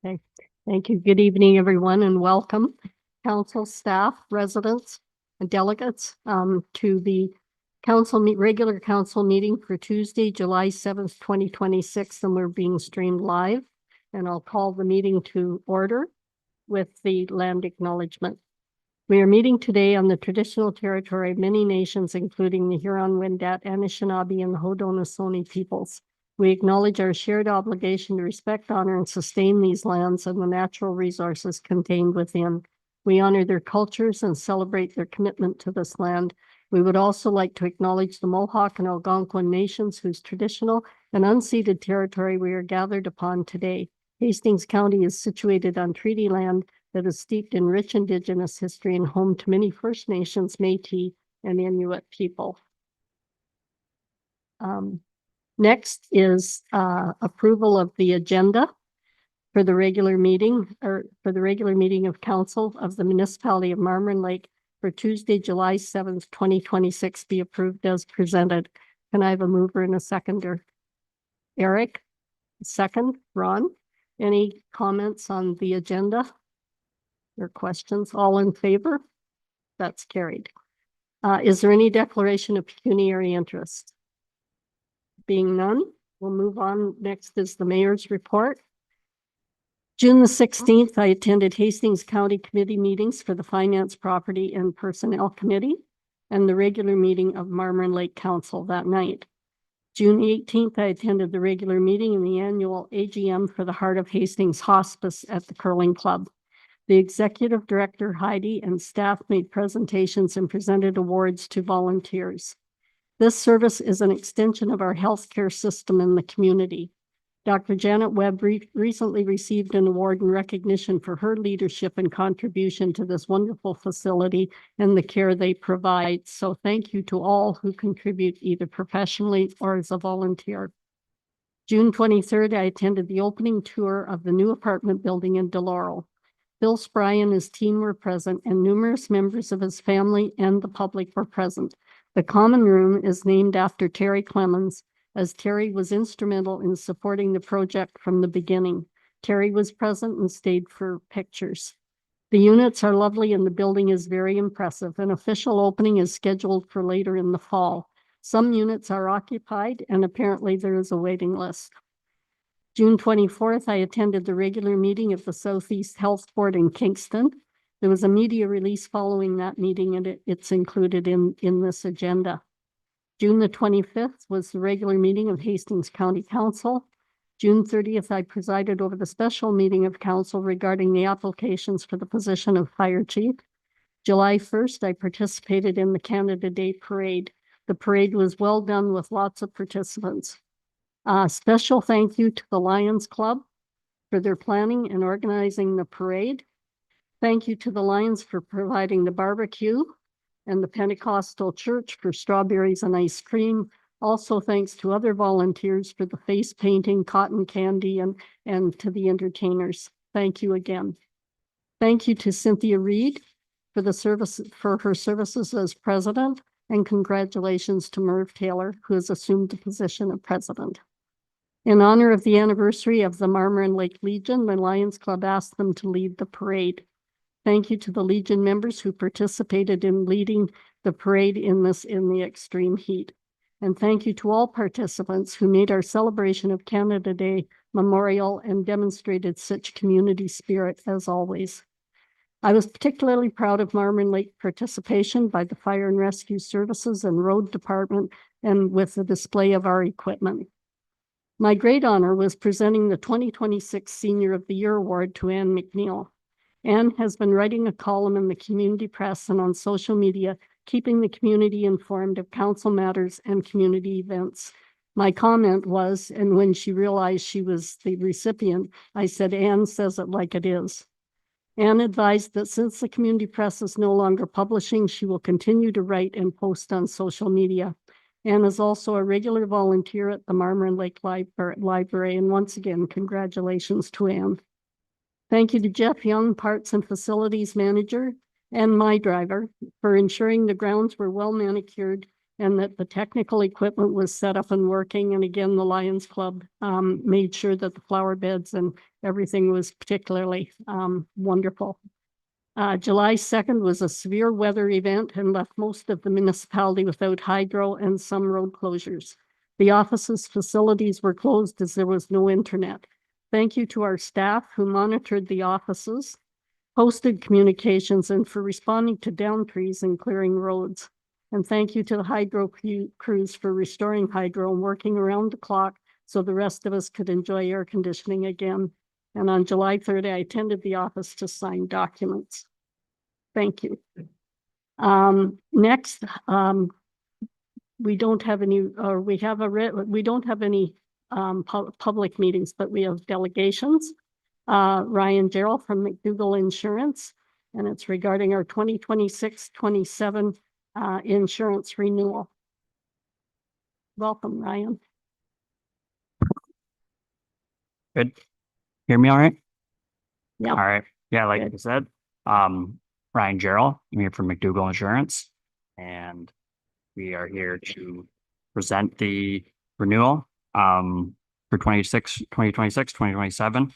Okay, thank you. Good evening, everyone, and welcome, council, staff, residents, and delegates to the regular council meeting for Tuesday, July 7th, 2026, and we're being streamed live. And I'll call the meeting to order with the land acknowledgement. We are meeting today on the traditional territory of many nations, including the Huron-Wendat, Anishinaabe, and the Haudenosaunee peoples. We acknowledge our shared obligation to respect, honor, and sustain these lands and the natural resources contained within. We honor their cultures and celebrate their commitment to this land. We would also like to acknowledge the Mohawk and Algonquin nations whose traditional and unceded territory we are gathered upon today. Hastings County is situated on treaty land that is steeped in rich Indigenous history and home to many First Nations, Métis, and Inuit people. Next is approval of the agenda for the regular meeting of council of the municipality of Marmorant Lake for Tuesday, July 7th, 2026 be approved as presented. Can I have a mover and a seconder? Eric, second. Ron, any comments on the agenda or questions? All in favor? That's carried. Is there any declaration of pecuniary interest? Being none, we'll move on. Next is the mayor's report. June the 16th, I attended Hastings County Committee meetings for the Finance, Property, and Personnel Committee and the regular meeting of Marmorant Lake Council that night. June 18th, I attended the regular meeting in the annual AGM for the Heart of Hastings Hospice at the Curling Club. The executive director, Heidi, and staff made presentations and presented awards to volunteers. This service is an extension of our healthcare system in the community. Dr. Janet Webb recently received an award in recognition for her leadership and contribution to this wonderful facility and the care they provide. So thank you to all who contribute either professionally or as a volunteer. June 23rd, I attended the opening tour of the new apartment building in DeLaurel. Bill Spry and his team were present, and numerous members of his family and the public were present. The common room is named after Terry Clemens, as Terry was instrumental in supporting the project from the beginning. Terry was present and stayed for pictures. The units are lovely and the building is very impressive. An official opening is scheduled for later in the fall. Some units are occupied, and apparently there is a waiting list. June 24th, I attended the regular meeting of the Southeast Health Board in Kingston. There was a media release following that meeting, and it's included in this agenda. June the 25th was the regular meeting of Hastings County Council. June 30th, I presided over the special meeting of council regarding the applications for the position of fire chief. July 1st, I participated in the Canada Day Parade. The parade was well done with lots of participants. Special thank you to the Lions Club for their planning and organizing the parade. Thank you to the Lions for providing the barbecue and the Pentecostal Church for strawberries and ice cream. Also thanks to other volunteers for the face painting, cotton candy, and to the entertainers. Thank you again. Thank you to Cynthia Reed for her services as president, and congratulations to Merv Taylor, who has assumed the position of president. In honor of the anniversary of the Marmorant Lake Legion, the Lions Club asked them to lead the parade. Thank you to the Legion members who participated in leading the parade in the extreme heat. And thank you to all participants who made our celebration of Canada Day memorial and demonstrated such community spirit as always. I was particularly proud of Marmorant Lake participation by the Fire and Rescue Services and Road Department and with the display of our equipment. My great honor was presenting the 2026 Senior of the Year Award to Anne McNeil. Anne has been writing a column in the community press and on social media, keeping the community informed of council matters and community events. My comment was, and when she realized she was the recipient, I said, Anne says it like it is. Anne advised that since the community press is no longer publishing, she will continue to write and post on social media. Anne is also a regular volunteer at the Marmorant Lake Library. And once again, congratulations to Anne. Thank you to Jeff Young, Parts and Facilities Manager, and my driver for ensuring the grounds were well manicured and that the technical equipment was set up and working. And again, the Lions Club made sure that the flower beds and everything was particularly wonderful. July 2nd was a severe weather event and left most of the municipality without hydro and some road closures. The office's facilities were closed as there was no internet. Thank you to our staff who monitored the offices, posted communications, and for responding to down trees and clearing roads. And thank you to the hydro crews for restoring hydro and working around the clock so the rest of us could enjoy air conditioning again. And on July 3rd, I attended the office to sign documents. Thank you. Next, we don't have any, or we don't have any public meetings, but we have delegations. Ryan Gerald from McDougall Insurance, and it's regarding our 2026-27 insurance renewal. Welcome, Ryan. Good. Hear me all right? Yeah. All right. Yeah, like I said, Ryan Gerald, I'm here from McDougall Insurance, and we are here to present the renewal for 2026-2027.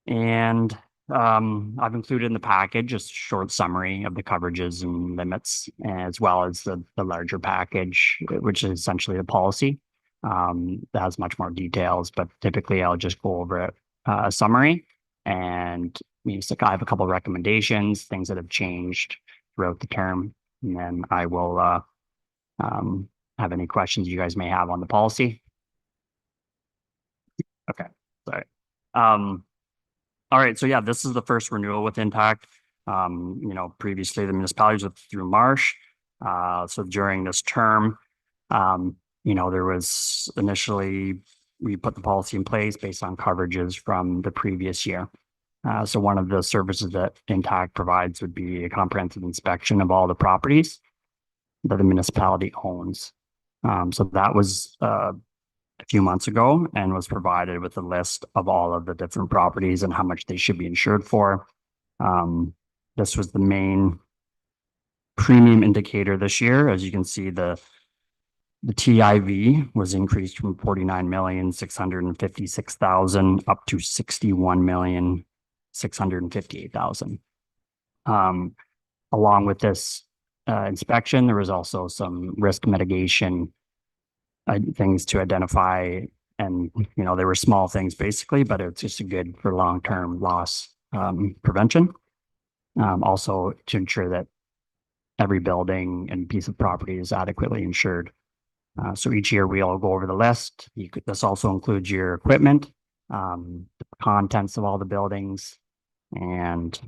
And I've included in the package just a short summary of the coverages and limits, as well as the larger package, which is essentially a policy that has much more details. But typically, I'll just go over a summary, and I have a couple of recommendations, things that have changed throughout the term, and then I will have any questions you guys may have on the policy. Okay, sorry. All right, so yeah, this is the first renewal with Intact. Previously the municipalities were through Marsh. So during this term, there was initially, we put the policy in place based on coverages from the previous year. So one of the services that Intact provides would be a comprehensive inspection of all the properties that the municipality owns. So that was a few months ago and was provided with a list of all of the different properties and how much they should be insured for. This was the main premium indicator this year. As you can see, the TIV was increased from 49,656,000 up to 61,658,000. Along with this inspection, there was also some risk mitigation things to identify, and they were small things basically, but it's just good for long-term loss prevention. Also to ensure that every building and piece of property is adequately insured. So each year we all go over the list. This also includes your equipment, the contents of all the buildings, and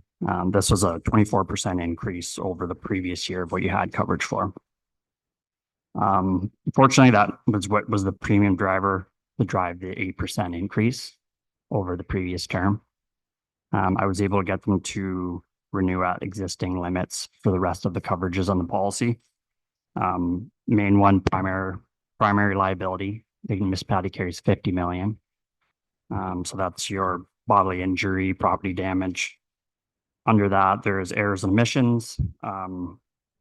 this was a 24% increase over the previous year of what you had coverage for. Fortunately, that was what was the premium driver to drive the 8% increase over the previous term. I was able to get them to renew at existing limits for the rest of the coverages on the policy. Main one, primary liability. The municipality carries 50 million. So that's your bodily injury, property damage. Under that, there's errors and omissions,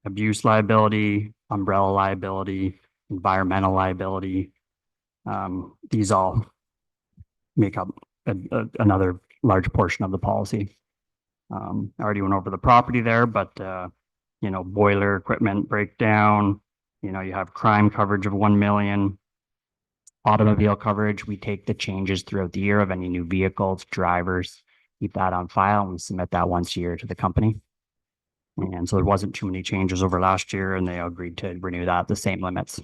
abuse liability, umbrella liability, environmental liability. These all make up another large portion of the policy. I already went over the property there, but boiler equipment breakdown, you have crime coverage of 1 million. Automobile coverage, we take the changes throughout the year of any new vehicles, drivers, keep that on file, and we submit that once a year to the company. And so there wasn't too many changes over last year, and they agreed to renew that at the same limits.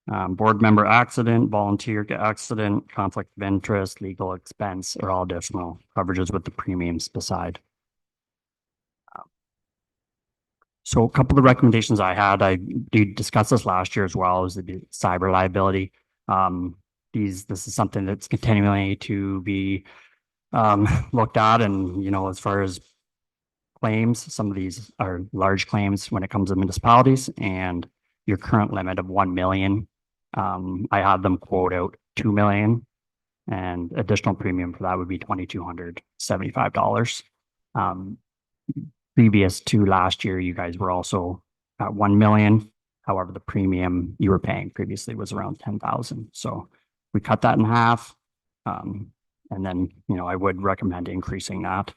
Board member accident, volunteer accident, conflict of interest, legal expense are all additional coverages with the premiums beside. So a couple of recommendations I had, I did discuss this last year as well, is the cyber liability. This is something that's continuing to be looked at, and as far as claims, some of these are large claims when it comes to municipalities, and your current limit of 1 million, I had them quote out 2 million, and additional premium for that would be $2,275. Previous to last year, you guys were also at 1 million. However, the premium you were paying previously was around 10,000. So we cut that in half. And then, I would recommend increasing that,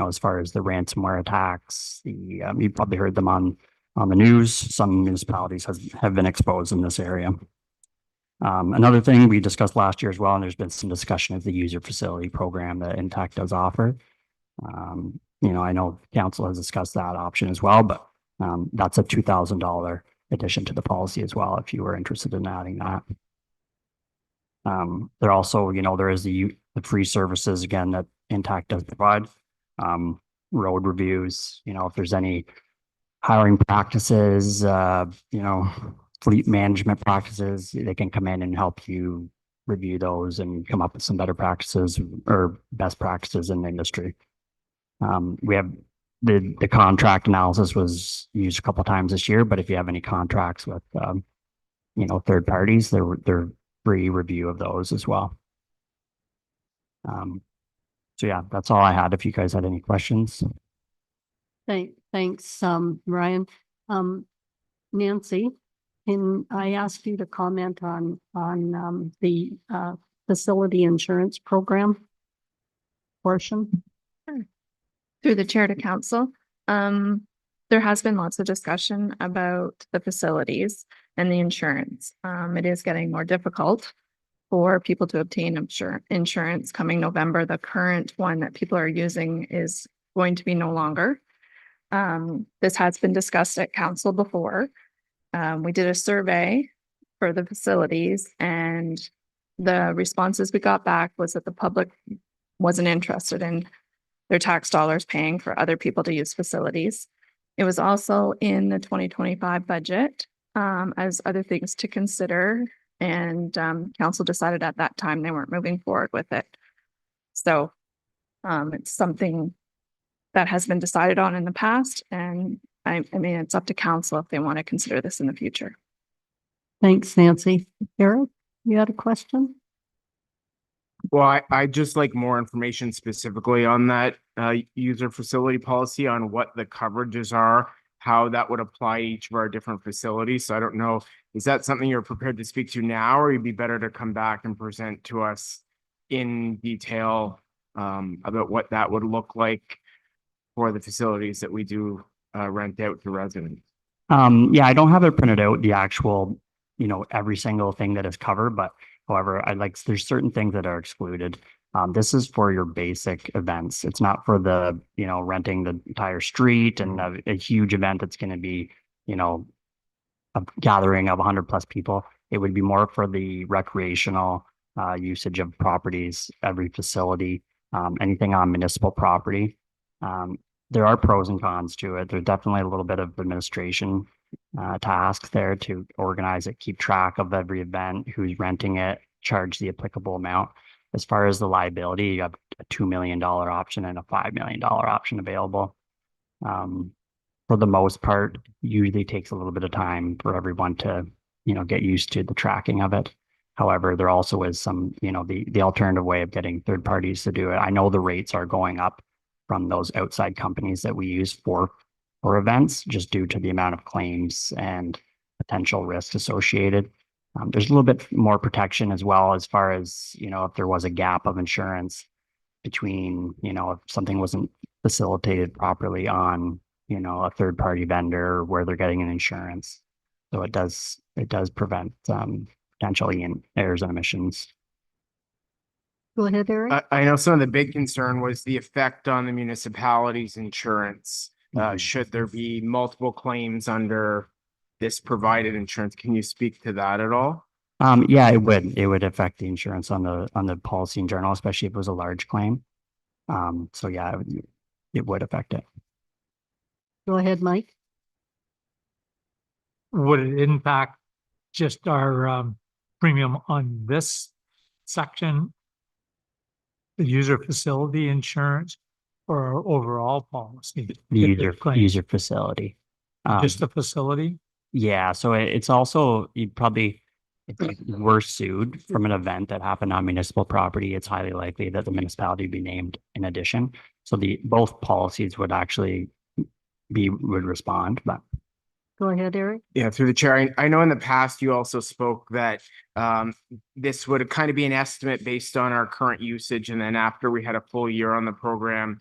as far as the ransomware attacks, you've probably heard them on the news. Some municipalities have been exposed in this area. Another thing we discussed last year as well, and there's been some discussion of the user facility program that Intact does offer. I know council has discussed that option as well, but that's a $2,000 addition to the policy as well, if you were interested in adding that. There also, there is the free services again that Intact does provide. Road reviews, if there's any hiring practices, fleet management practices, they can come in and help you review those and come up with some better practices or best practices in the industry. We have the contract analysis was used a couple of times this year, but if you have any contracts with, third parties, they're free review of those as well. So yeah, that's all I had. If you guys had any questions. Thanks, Ryan. Nancy, can I ask you to comment on the facility insurance program portion? Through the chair to council, there has been lots of discussion about the facilities and the insurance. It is getting more difficult for people to obtain insurance coming November. The current one that people are using is going to be no longer. This has been discussed at council before. We did a survey for the facilities, and the responses we got back was that the public wasn't interested in their tax dollars paying for other people to use facilities. It was also in the 2025 budget as other things to consider, and council decided at that time they weren't moving forward with it. So it's something that has been decided on in the past, and I mean, it's up to council if they want to consider this in the future. Thanks, Nancy. Eric, you had a question? Well, I just like more information specifically on that user facility policy, on what the coverages are, how that would apply each of our different facilities. So I don't know, is that something you're prepared to speak to now, or you'd be better to come back and present to us in detail about what that would look like for the facilities that we do rent out to residents? Yeah, I don't have it printed out, the actual, every single thing that is covered, but however, there's certain things that are excluded. This is for your basic events. It's not for the, renting the entire street and a huge event that's going to be, a gathering of 100+ people. It would be more for the recreational usage of properties, every facility, anything on municipal property. There are pros and cons to it. There's definitely a little bit of administration tasks there to organize it, keep track of every event, who's renting it, charge the applicable amount. As far as the liability, you have a $2 million option and a $5 million option available. For the most part, usually takes a little bit of time for everyone to, get used to the tracking of it. However, there also is some, the alternative way of getting third parties to do it. I know the rates are going up from those outside companies that we use for events, just due to the amount of claims and potential risks associated. There's a little bit more protection as well, as far as, if there was a gap of insurance between, if something wasn't facilitated properly on, a third party vendor where they're getting an insurance. So it does prevent potentially errors and omissions. Go ahead, Eric. I know some of the big concern was the effect on the municipality's insurance. Should there be multiple claims under this provided insurance? Can you speak to that at all? Yeah, it would affect the insurance on the policy in general, especially if it was a large claim. So yeah, it would affect it. Go ahead, Mike. Would it impact just our premium on this section, the user facility insurance, or our overall policy? The user facility. Just the facility? Yeah, so it's also, if we're sued from an event that happened on municipal property, it's highly likely that the municipality would be named in addition. So both policies would actually would respond, but Go ahead, Eric. Yeah, through the chair. I know in the past you also spoke that this would kind of be an estimate based on our current usage, and then after we had a full year on the program,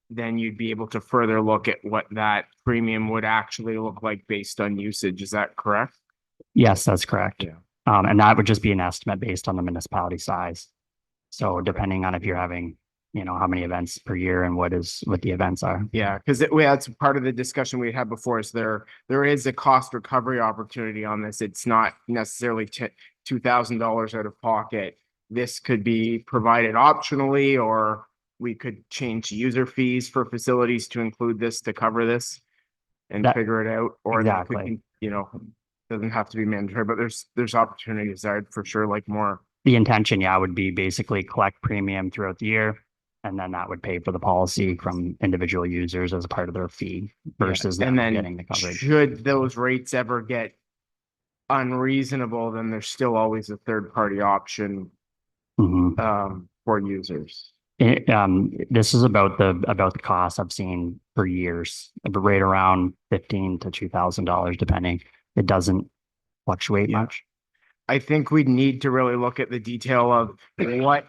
then you'd be able to further look at what that premium would actually look like based on usage. Is that correct? Yes, that's correct. Yeah. And that would just be an estimate based on the municipality size. So depending on if you're having, how many events per year and what the events are. Yeah, because that's part of the discussion we had before is there is a cost recovery opportunity on this. It's not necessarily $2,000 out of pocket. This could be provided optionally, or we could change user fees for facilities to include this to cover this and That- figure it out, or that could Exactly. be, doesn't have to be mandatory, but there's opportunities there. I'd for sure like more. The intention, yeah, would be basically collect premium throughout the year. And then that would pay for the policy from individual users as a part of their fee versus And them then getting the coverage. should those rates ever get unreasonable, then there's still always a third party option Mhm. for users. This is about the cost I've seen for years, but right around $15 to $2,000 depending. It doesn't fluctuate Yeah. much. I think we'd need to really look at the detail of what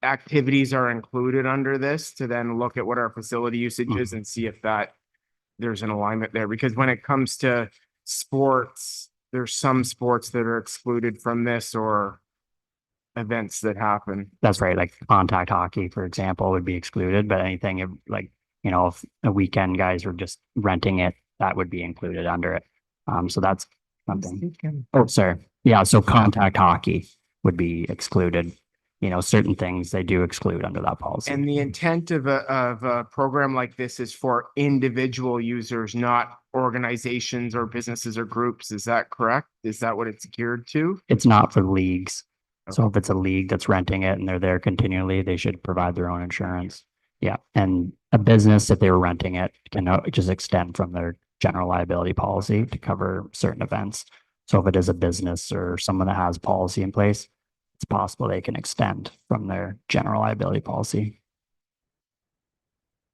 activities are included under this to then look at what our facility usage is and see if there's an alignment there, because when it comes to sports, there's some sports that are excluded from this or events that happen. That's right. Like contact hockey, for example, would be excluded, but anything like, if a weekend guys were just renting it, that would be included under it. So that's something. Oh, sorry. Yeah. So contact hockey would be excluded. Certain things they do exclude under that policy. And the intent of a program like this is for individual users, not organizations or businesses or groups. Is that correct? Is that what it's geared to? It's not for leagues. So if it's a league that's renting it and they're there continually, they should provide their own insurance. Yeah. And a business, if they were renting it, can just extend from their general liability policy to cover certain events. So if it is a business or someone that has policy in place, it's possible they can extend from their general liability policy.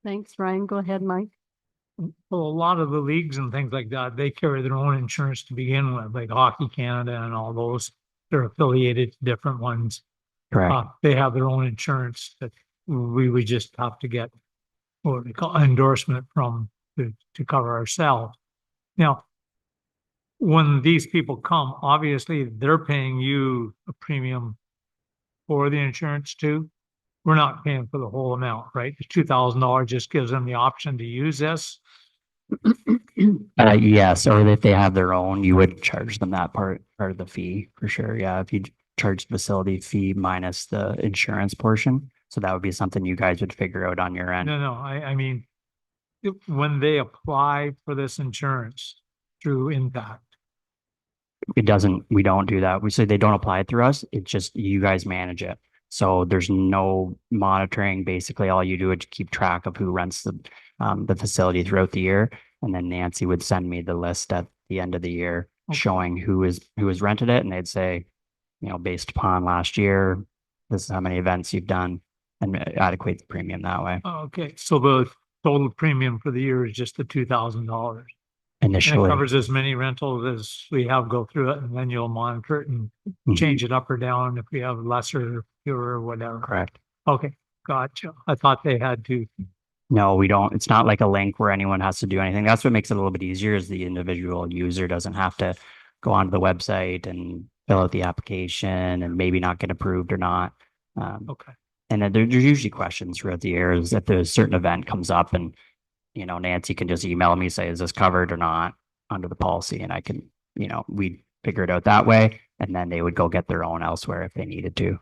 Thanks, Ryan. Go ahead, Mike. Well, a lot of the leagues and things like that, they carry their own insurance to begin with, like Hockey Canada and all those. They're affiliated to different ones. Correct. They have their own insurance that we would just have to get what we call endorsement from to cover ourselves. Now, when these people come, obviously they're paying you a premium for the insurance too. We're not paying for the whole amount, right? The $2,000 just gives them the option to use this. Yes, or if they have their own, you would charge them that part of the fee for sure. Yeah, if you charge the facility fee minus the insurance portion, so that would be something you guys would figure out on your end. No, I mean, when they apply for this insurance through Impact, We don't do that. We say they don't apply it through us. It's just you guys manage it. So there's no monitoring. Basically, all you do is keep track of who rents the facility throughout the year. And then Nancy would send me the list at the end of the year showing who has rented it. And they'd say, based upon last year, this is how many events you've done, and adequate the premium that way. okay, so the total premium for the year is just the $2,000. And it Initially, covers as many rentals as we have go through it, and then you'll monitor it and Mhm. change it up or down if we have lesser, fewer, whatever. Correct. Okay, gotcha. I thought they had to. No, we don't. It's not like a link where anyone has to do anything. That's what makes it a little bit easier is the individual user doesn't have to go onto the website and fill out the application and maybe not get approved or not. Okay. And then there's usually questions throughout the year is if there's a certain event comes up and, Nancy can just email me, say, is this covered or not under the policy? And I can, we'd figure it out that way. And then they would go get their own elsewhere if they needed to.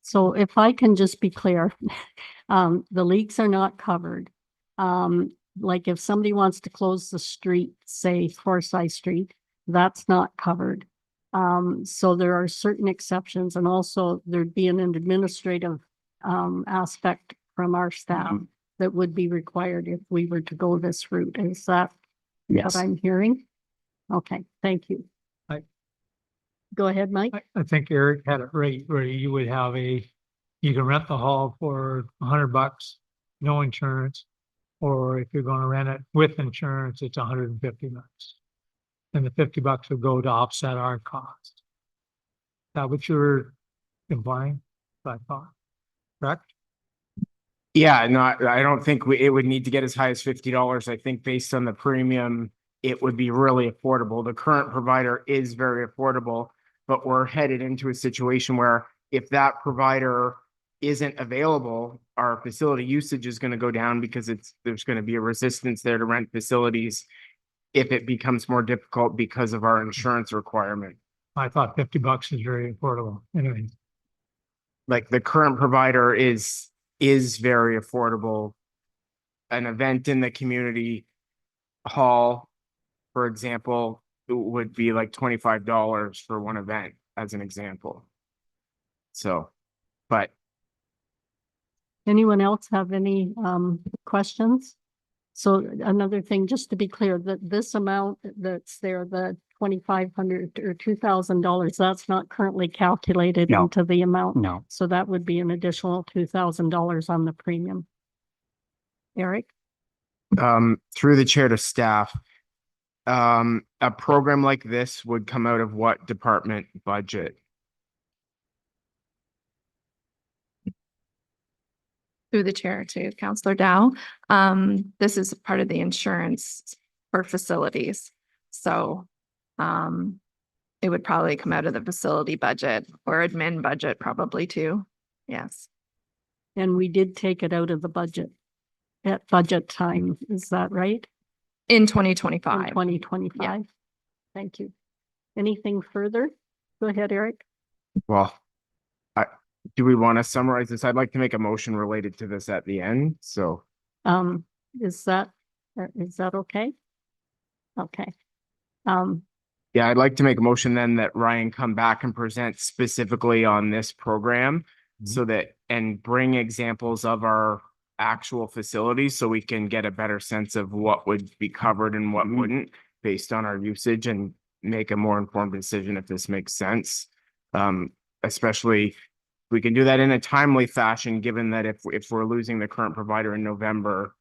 So if I can just be clear, the leagues are not covered. Like if somebody wants to close the street, say Forsyth Street, that's not covered. So there are certain exceptions, and also there'd be an administrative aspect from our staff that would be required if we were to go this route. Is that Yes. what I'm hearing? Okay, thank you. Go ahead, Mike. I think Eric had it right, where you would have you can rent the hall for $100, no insurance, Or if you're gonna rent it with insurance, it's $150. And the $50 would go to offset our cost. Is that what you're implying? I thought, correct? Yeah, no, I don't think it would need to get as high as $50. I think based on the premium, it would be really affordable. The current provider is very affordable, but we're headed into a situation where if that provider isn't available, our facility usage is going to go down because there's going to be a resistance there to rent facilities if it becomes more difficult because of our insurance requirement. I thought $50 is very affordable. Anyway, Like the current provider is very affordable. An event in the community hall, for example, would be like $25 for one event, as an example. So, but Anyone else have any questions? So another thing, just to be clear, that this amount that's there, the $2,500 or $2,000, that's not currently calculated No. into the amount. No, So that would be an additional $2,000 on the premium. Eric? through the chair to staff, a program like this would come out of what department budget? Through the chair to Counselor Dow. This is part of the insurance for facilities. So it would probably come out of the facility budget or admin budget probably too. Yes. And we did take it out of the budget at budget time. Is that right? In In 2025. 2025? Thank you. Anything further? Go ahead, Eric. Well, do we want to summarize this? I'd like to make a motion related to this at the end, so. Is that okay? Okay. Yeah, I'd like to make a motion then that Ryan come back and present specifically on this program. So that, and bring examples of our actual facilities so we can get a better sense of what would be covered and what wouldn't based on our usage and make a more informed decision if this makes sense. Especially we can do that in a timely fashion, given that if we're losing the current provider in November,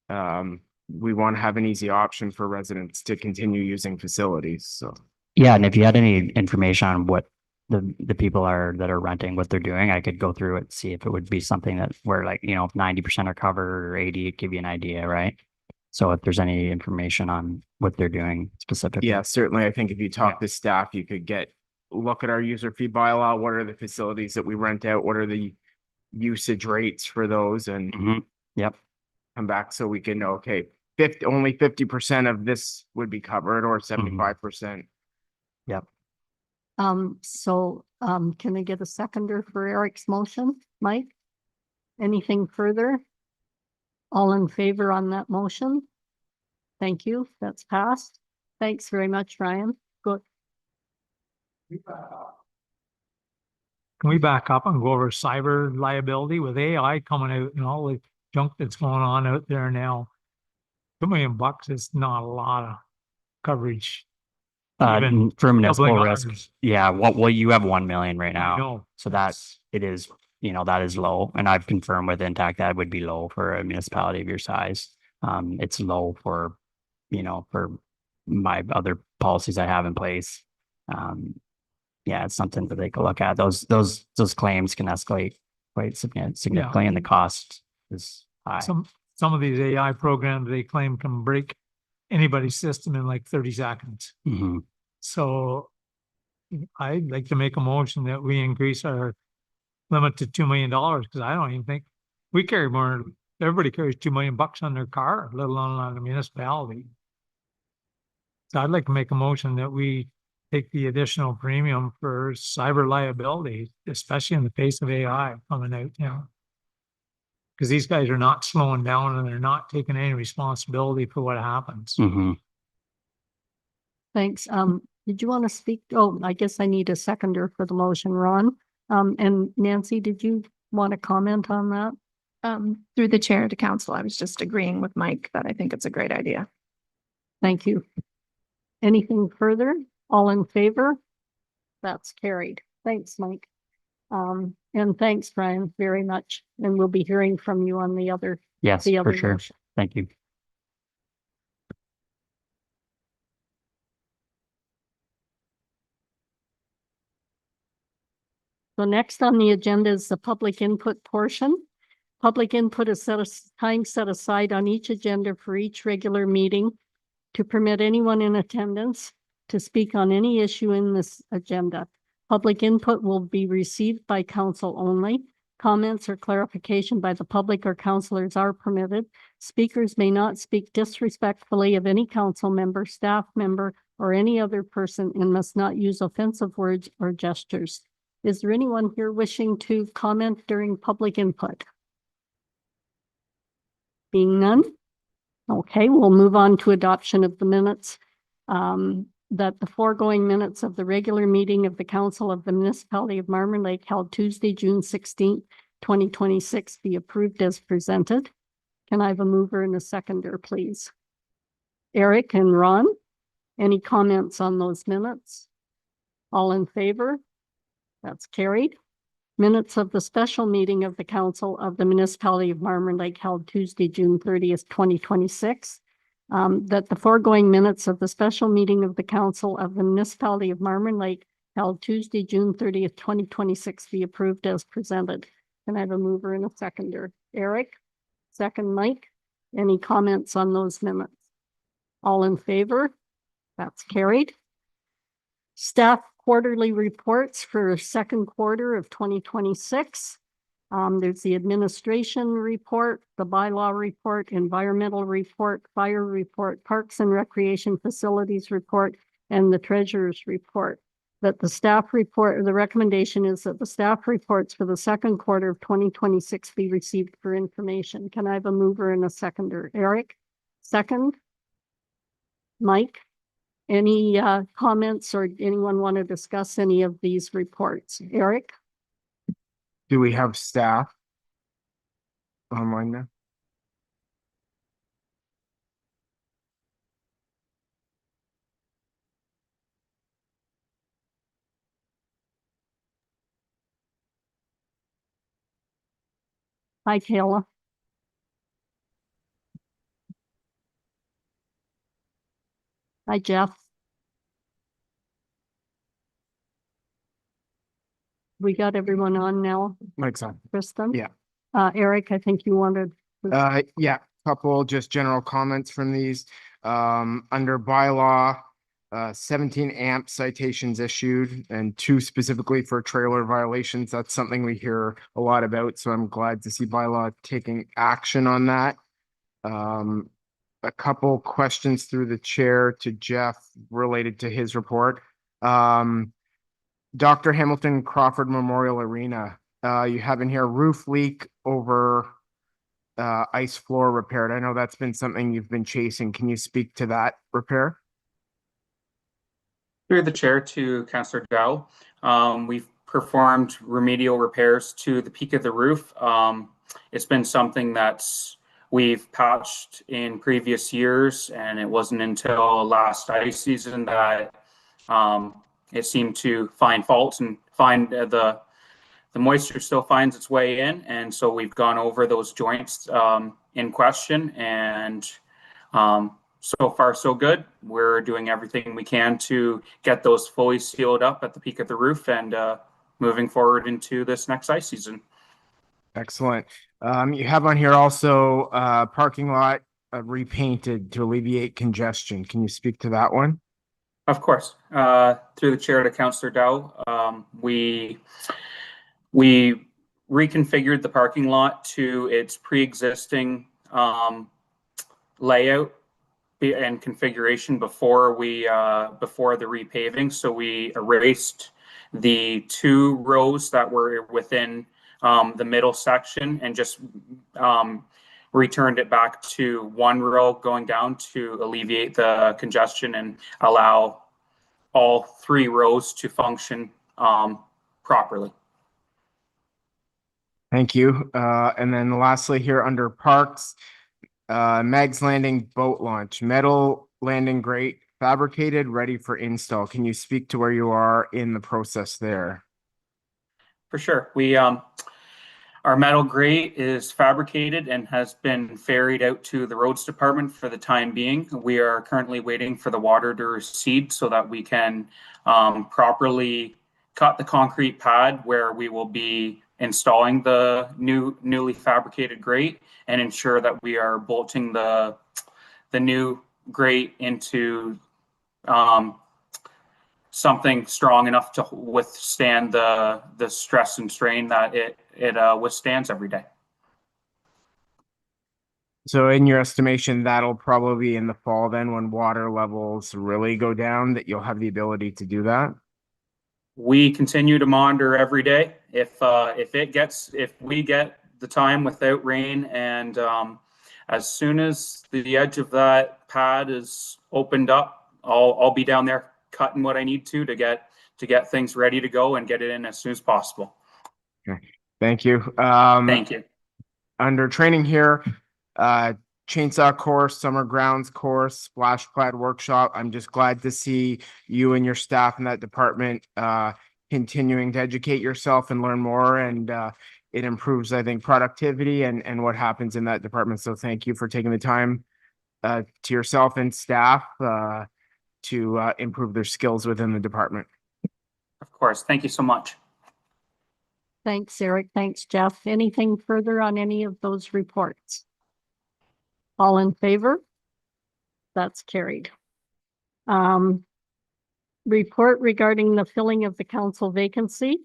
we want to have an easy option for residents to continue using facilities, so. yeah, and if you had any information on what the people that are renting, what they're doing, I could go through it, see if it would be something that where like, you know, if 90% are covered or 80, give you an idea, right? So if there's any information on what they're doing specifically. Yeah, certainly. I think if you talk to staff, you could look at our user fee bylaw. What are the facilities that we rent out? What are the usage rates for those? And Mhm. Yep. come back so we can know, okay, only 50% of this would be covered or 75%. Yep. Can I get a seconder for Eric's motion? Mike? Anything further? All in favor on that motion? Thank you. That's passed. Thanks very much, Ryan. Good. Can we back up and go over cyber liability with AI coming out and all the junk that's going on out there now? $2 million is not a lot of coverage. Even For municipal doubling risk, ours. yeah, well, you have 1 million right I now. know. So it is, you know, that is low. And I've confirmed with Intact that would be low for a municipality of your size. It's low for, you know, for my other policies I have in place. Yeah, it's something to take a look at. Those claims can escalate quite significantly and the cost is high. Some of these AI programs they claim can break anybody's system in like 30 seconds. Mhm. So I'd like to make a motion that we increase our limit to $2 million because I don't even think we carry more. Everybody carries $2 million on their car, let alone on a municipality. So I'd like to make a motion that we take the additional premium for cyber liability, especially in the face of AI coming out now. Because these guys are not slowing down and they're not taking any responsibility for what happens. Mhm. Thanks. Did you want to speak? Oh, I guess I need a seconder for the motion, Ron. And Nancy, did you want to comment on that? Through the chair to council, I was just agreeing with Mike that I think it's a great idea. Thank you. Anything further? All in favor? That's carried. Thanks, Mike. And thanks, Brian, very much. And we'll be hearing from you on the other Yes, for sure. motion. Thank you. So next on the agenda is the public input portion. Public input is time set aside on each agenda for each regular meeting to permit anyone in attendance to speak on any issue in this agenda. Public input will be received by council only. Comments or clarification by the public or councilors are permitted. Speakers may not speak disrespectfully of any council member, staff member, or any other person and must not use offensive words or gestures. Is there anyone here wishing to comment during public input? Being none? Okay, we'll move on to adoption of the minutes. That the foregoing minutes of the regular meeting of the Council of the Municipality of Marmor Lake held Tuesday, June 16th, 2026 be approved as presented. Can I have a mover and a seconder, please? Eric and Ron, any comments on those minutes? All in favor? That's carried. Minutes of the special meeting of the Council of the Municipality of Marmor Lake held Tuesday, June 30th, 2026. That the foregoing minutes of the special meeting of the Council of the Municipality of Marmor Lake held Tuesday, June 30th, 2026 be approved as presented. Can I have a mover and a seconder? Eric, second Mike. Any comments on those minutes? All in favor? That's carried. Staff quarterly reports for second quarter of 2026. There's the administration report, the bylaw report, environmental report, fire report, parks and recreation facilities report, and the treasurer's report. That the staff report, the recommendation is that the staff reports for the second quarter of 2026 be received for information. Can I have a mover and a seconder? Eric, second. Mike, any comments or anyone want to discuss any of these reports? Eric? Do we have staff online now? Hi, Kayla. Hi, Jeff. We got everyone on now, Mike's on. Kristen? Yeah. Eric, I think you wanted. Yeah, couple just general comments from these. Under bylaw, 17 amp citations issued and 2 specifically for trailer violations. That's something we hear a lot about, so I'm glad to see bylaw taking action on that. A couple questions through the chair to Jeff related to his report. Dr. Hamilton Crawford Memorial Arena, you have in here roof leak over ice floor repaired. I know that's been something you've been chasing. Can you speak to that repair? Through the chair to Councillor Dow, we've performed remedial repairs to the peak of the roof. It's been something that's we've patched in previous years, and it wasn't until last ice season that it seemed to find faults and find the moisture still finds its way in. And so we've gone over those joints in question, and so far so good. We're doing everything we can to get those fully sealed up at the peak of the roof and moving forward into this next ice season. Excellent. You have on here also parking lot repainted to alleviate congestion. Can you speak to that one? Of course. Through the chair to Councillor Dow, we reconfigured the parking lot to its pre-existing layout and configuration before the repaving. So we erased the 2 rows that were within the middle section and just returned it back to 1 row going down to alleviate the congestion and allow all 3 rows to function properly. Thank you. And then lastly here under parks, Meg's Landing boat launch, metal landing grate, fabricated, ready for install. Can you speak to where you are in the process there? For sure. Our metal grate is fabricated and has been ferried out to the roads department for the time being. We are currently waiting for the water to recede so that we can properly cut the concrete pad where we will be installing the newly fabricated grate and ensure that we are bolting the new grate into something strong enough to withstand the stress and strain that it withstands every day. So in your estimation, that'll probably be in the fall then when water levels really go down, that you'll have the ability to do that? We continue to monitor every day. If we get the time without rain and as soon as the edge of that pad is opened up, I'll be down there cutting what I need to get things ready to go and get it in as soon as possible. Okay, thank you. Thank you. Under training here, chainsaw course, summer grounds course, splash pad workshop. I'm just glad to see you and your staff in that department continuing to educate yourself and learn more, and it improves, I think, productivity and what happens in that department. So thank you for taking the time to yourself and staff to improve their skills within the department. Of course. Thank you so much. Thanks, Eric. Thanks, Jeff. Anything further on any of those reports? All in favor? That's carried. Report regarding the filling of the council vacancy.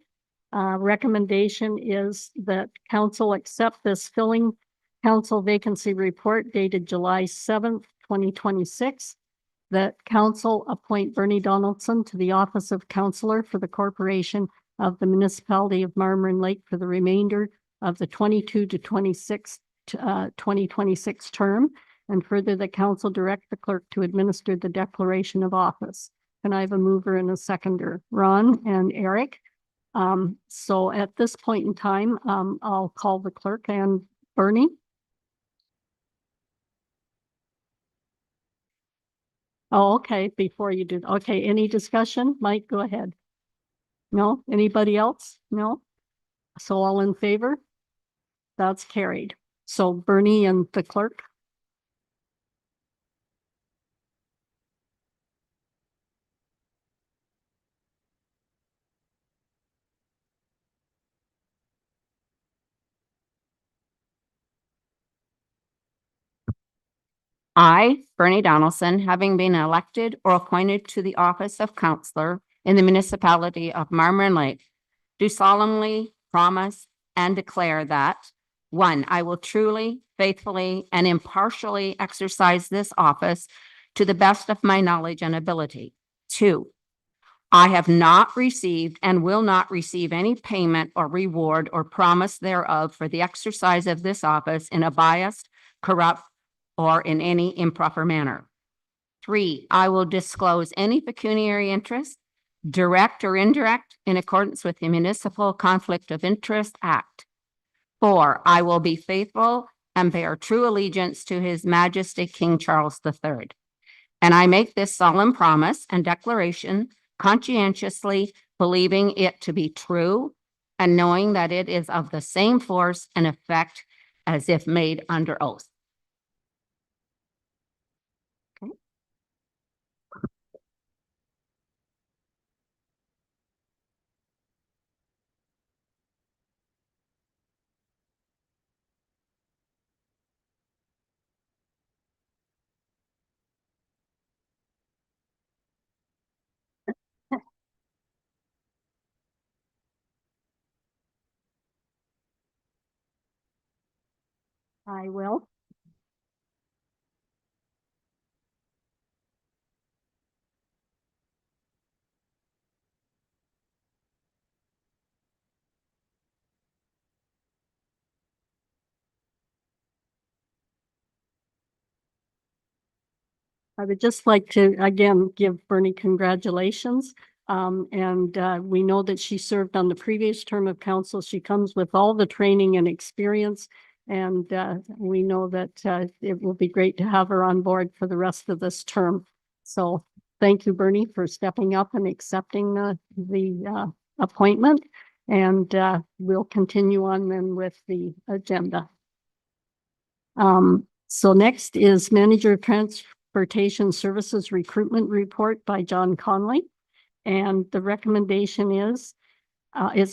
Recommendation is that council accept this filling council vacancy report dated July 7th, 2026. That council appoint Bernie Donaldson to the office of councillor for the corporation of the municipality of Marmorant Lake for the remainder of the 22 to 2026 term, and further the council direct the clerk to administer the declaration of office. Can I have a mover and a seconder? Ron and Eric. So at this point in time, I'll call the clerk and Bernie. Oh, okay, before you do, okay, any discussion? Mike, go ahead. No, anybody else? No? So all in favor? That's carried. So Bernie and the clerk. I, Bernie Donaldson, having been elected or appointed to the office of councillor in the municipality of Marmorant Lake, do solemnly promise and declare that, 1, I will truly, faithfully, and impartially exercise this office to the best of my knowledge and ability. 2, I have not received and will not receive any payment or reward or promise thereof for the exercise of this office in a biased, corrupt, or in any improper manner. 3, I will disclose any pecuniary interest, direct or indirect, in accordance with the Municipal Conflict of Interest Act. 4, I will be faithful and bear true allegiance to His Majesty King Charles III. And I make this solemn promise and declaration conscientiously, believing it to be true and knowing that it is of the same force and effect as if made under oath. I will. I would just like to, again, give Bernie congratulations. We know that she served on the previous term of council. She comes with all the training and experience. And we know that it will be great to have her on board for the rest of this term. So thank you, Bernie, for stepping up and accepting the appointment. And we'll continue on then with the agenda. So next is Manager of Transportation Services Recruitment Report by John Conley. And the recommendation is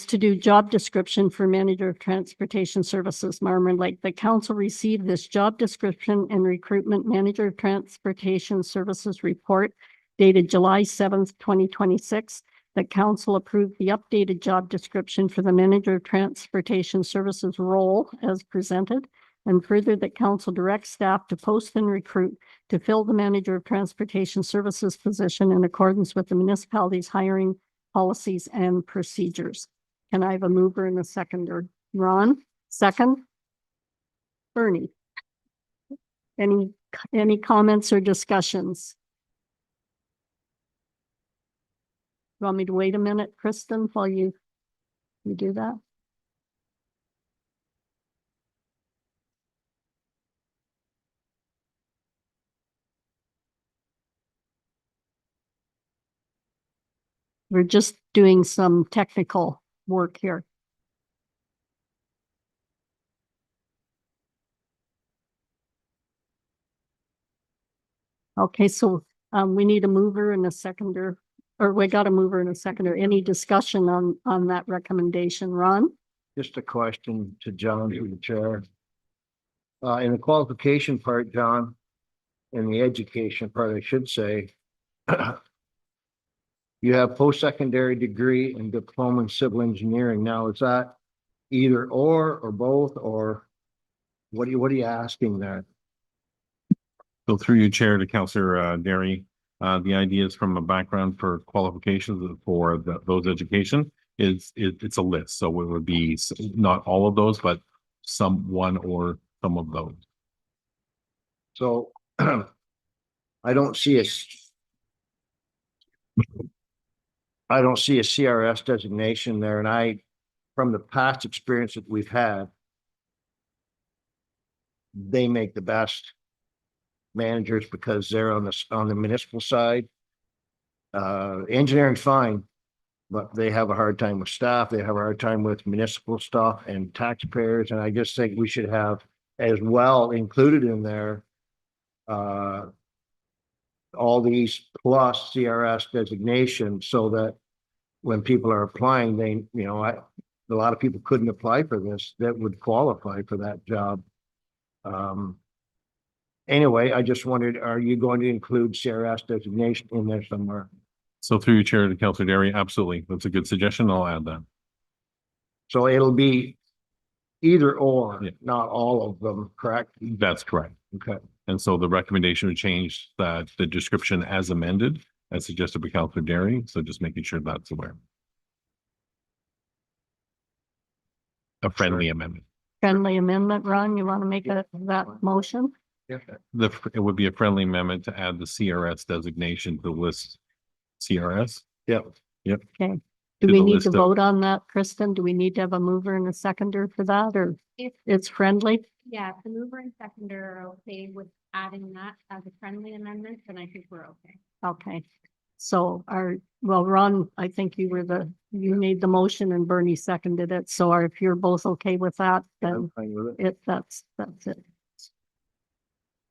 to do job description for Manager of Transportation Services, Marmon Lake. The council received this job description and recruitment Manager of Transportation Services report dated July 7th, 2026. The council approved the updated job description for the Manager of Transportation Services role as presented. And further, that council directs staff to post and recruit to fill the Manager of Transportation Services position in accordance with the municipality's hiring policies and procedures. Can I have a mover and a seconder? Ron, second? Bernie? Any comments or discussions? You want me to wait a minute, Kristen, while you do that? We're just doing some technical work here. Okay, so we need a mover and a seconder, or we got a mover and a seconder. Any discussion on that recommendation, Ron? Just a question to John, through the chair. In the qualification part, John, in the education part, I should say, you have post-secondary degree and diploma in civil engineering. Now, is that either or both, or what are you asking there? So through your chair to Councillor Derry, the idea is from a background for qualifications for those education it's a list. So it would be not all of those, but one or some of those. So I don't see a CRS designation there, and from the past experience that we've had, they make the best managers because they're on the municipal side. Engineering's fine, but they have a hard time with staff. They have a hard time with municipal stuff and taxpayers. And I just think we should have as well included in there all these plus CRS designations, so that when people are applying, a lot of people couldn't apply for this that would qualify for that job. Anyway, I just wondered, are you going to include CRS designation in there somewhere? So through your chair to Councillor Derry, absolutely. That's a good suggestion. I'll add that. So it'll be either or, Yeah. not all of them, correct? That's correct. Okay. And so the recommendation would change that the description as amended, as suggested by Councillor Derry. So just making sure that's aware. A friendly amendment. Friendly amendment, Ron, you want to make that motion? It would be a friendly amendment to add the CRS designation to the list. CRS? Yep. Okay. To Do we the need list to of- vote on that, Kristen? Do we need to have a mover and a seconder for that, or it's friendly? Yeah, if the mover and seconder are okay with adding that as a friendly amendment, then I think we're okay. Okay. So Ron, I think you made the motion and Bernie seconded it. So if you're both okay with that, then I'm fine with it. that's it.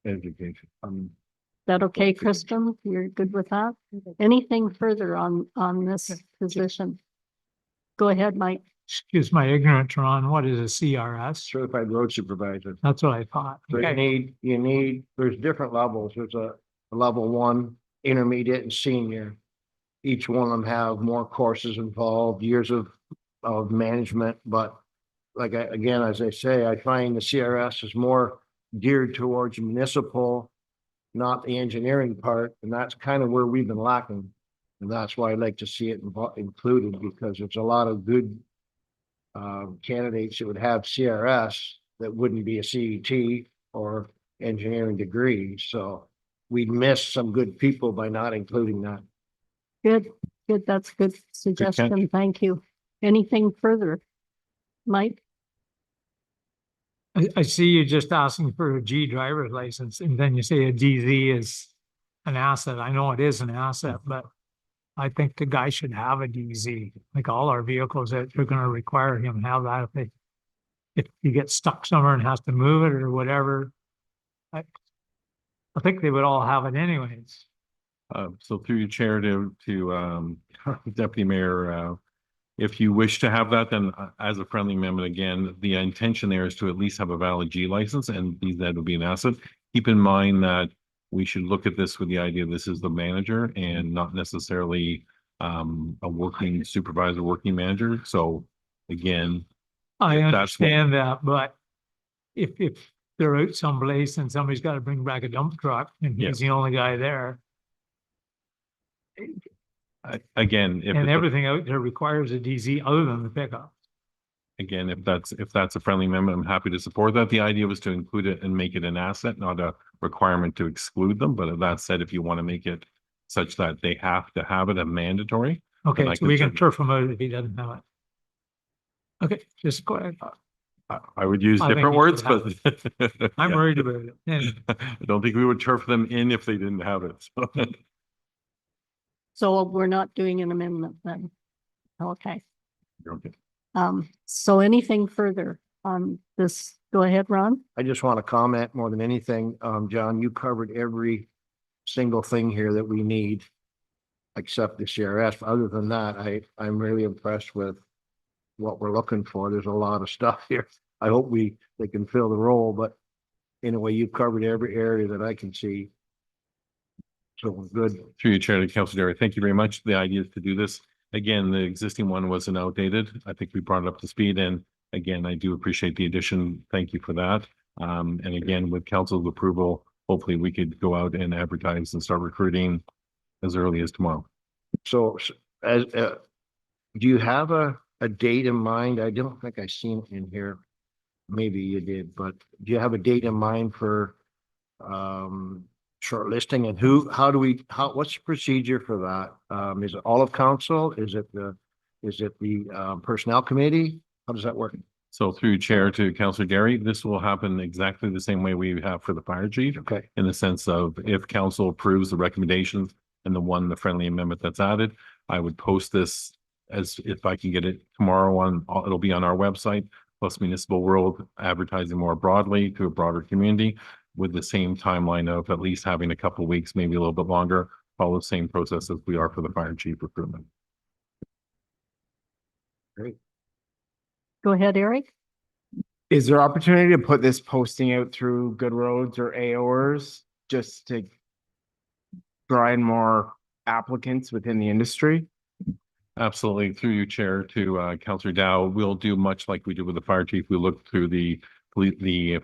Education. That okay, Kristen? You're good with that? Anything further on this position? Go ahead, Mike. Excuse my ignorance, Ron, what is a CRS? Certified road supervisor. That's what I thought. So Okay. there's different levels. There's a level 1, intermediate and senior. Each one of them have more courses involved, years of management, but again, as I say, I find the CRS is more geared towards municipal, not the engineering part, and that's kind of where we've been lacking. And that's why I'd like to see it included, because there's a lot of good candidates that would have CRS that wouldn't be a CET or engineering degree. So we'd miss some good people by not including that. Good. That's a good suggestion. Thank you. Anything further? Mike? I see you just asking for a G driver's license, and then you say a DZ is an asset. I know it is an asset, but I think the guy should have a DZ, like all our vehicles that are gonna require him to have that if he gets stuck somewhere and has to move it or whatever. I think they would all have it anyways. So through your chair to Deputy Mayor, if you wish to have that, then as a friendly amendment, again, the intention there is to at least have a valid G license and that would be an asset. Keep in mind that we should look at this with the idea this is the manager and not necessarily a working supervisor, working manager. So again, I that's what- understand that, but if they're out someplace and somebody's got to bring back a dump truck and he's Yes. the only guy there, again, if and it's a- everything out there requires a DZ other than the pickup. again, if that's a friendly amendment, I'm happy to support that. The idea was to include it and make it an asset, not a requirement to exclude them. But that said, if you want to make it such that they have to have it a mandatory, Okay, I so we can can turf him out if he doesn't have it. Okay, just go ahead. I would use I think different you words, should but I'm yeah. worried about it. And I don't think we would turf them in if they didn't have it. So So we're not doing an amendment then. Okay. okay. So anything further on this? Go ahead, Ron. I just want to comment more than anything, John, you covered every single thing here that we need. Except the CRS. Other than that, I'm really impressed with what we're looking for. There's a lot of stuff here. I hope they can fill the role, but anyway, you've covered every area that I can see. So good. Through your chair to Councilor Derry, thank you very much. The idea is to do this. Again, the existing one wasn't outdated. I think we brought it up to speed and again, I do appreciate the addition. Thank you for that. And again, with council's approval, hopefully we could go out and advertise and start recruiting as early as tomorrow. So as, do you have a date in mind? I don't think I seen it in here. Maybe you did, but do you have a date in mind for shortlisting and what's the procedure for that? Is it all of council? Is it the personnel committee? How does that work? So through chair to Councilor Derry, this will happen exactly the same way we have for the fire chief. Okay. In the sense of if council approves the recommendations and the friendly amendment that's added, I would post this as if I can get it tomorrow it'll be on our website, plus Municipal World advertising more broadly to a broader community with the same timeline of at least having a couple of weeks, maybe a little bit longer, follow the same process as we are for the fire chief recruitment. Great. Go ahead, Eric. Is there opportunity to put this posting out through Good Roads or AOers just to draw in more applicants within the industry? Absolutely. Through your chair to Councilor Dow, we'll do much like we did with the fire chief. We look through the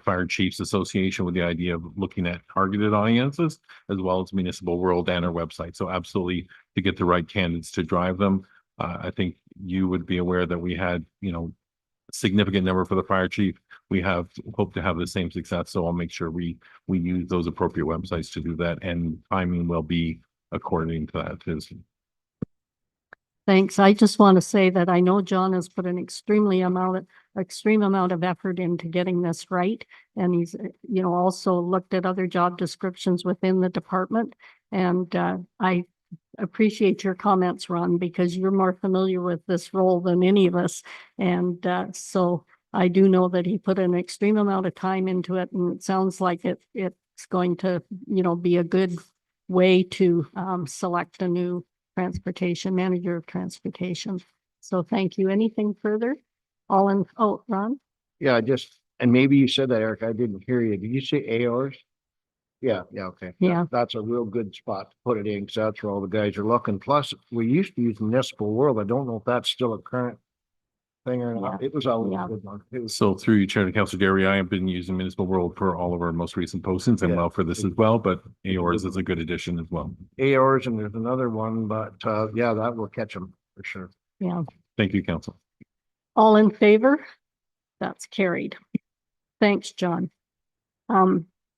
Fire Chiefs Association with the idea of looking at targeted audiences as well as Municipal World and our website. So absolutely to get the right candidates to drive them. I think you would be aware that we had, a significant number for the fire chief. We hope to have the same success. So I'll make sure we use those appropriate websites to do that, and timing will be according to that. Thanks. I just want to say that I know John has put an extreme amount of effort into getting this right. And he's, also looked at other job descriptions within the department. And I appreciate your comments, Ron, because you're more familiar with this role than any of us. And so I do know that he put an extreme amount of time into it, and it sounds like it's going to, be a good way to select a new manager of transportation. So thank you. Anything further? Ron? Yeah, and maybe you said that, Eric, I didn't hear you. Did you say AOers? Yeah, okay. Yeah. That's a real good spot to put it in, because that's where all the guys are looking. Plus, we used to use Municipal World. I don't know if that's still a current thing or not. It was always Yeah. a good one. It was, So through your chair to Councilor Derry, I have been using Municipal World for all of our most recent postings and Yeah. well for this as well, but AORs is a good addition as well. AOers, and there's another one, but yeah, that will catch them for sure. Yeah. Thank you, Council. All in favor? That's carried. Thanks, John.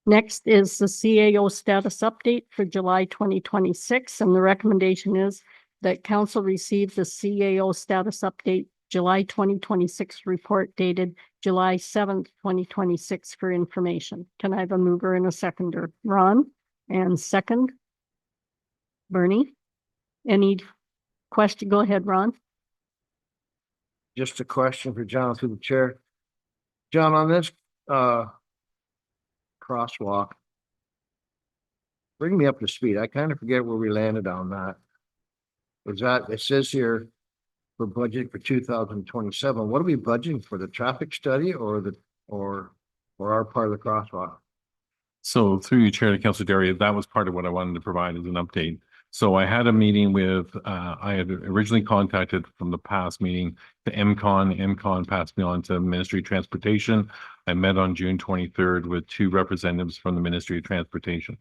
Next is the CAO status update for July 2026, and the recommendation is that council receive the CAO status update July 2026 report dated July 7th, 2026 for information. Can I have a mover and a seconder? Ron, and second? Bernie? Any question, go ahead, Ron. Just a question for John through the chair. John, on this crosswalk, bring me up to speed. I kind of forget where we landed on that. Is that, it says here for budget for 2027, what are we budgeting for, the traffic study or or our part of the crosswalk? So through you, Chair to Councilor Derry, that was part of what I wanted to provide as an update. So I had a meeting with, I had originally contacted from the past meeting, the MCON passed me on to Ministry of Transportation. I met on June 23rd with 2 representatives from the Ministry of Transportation.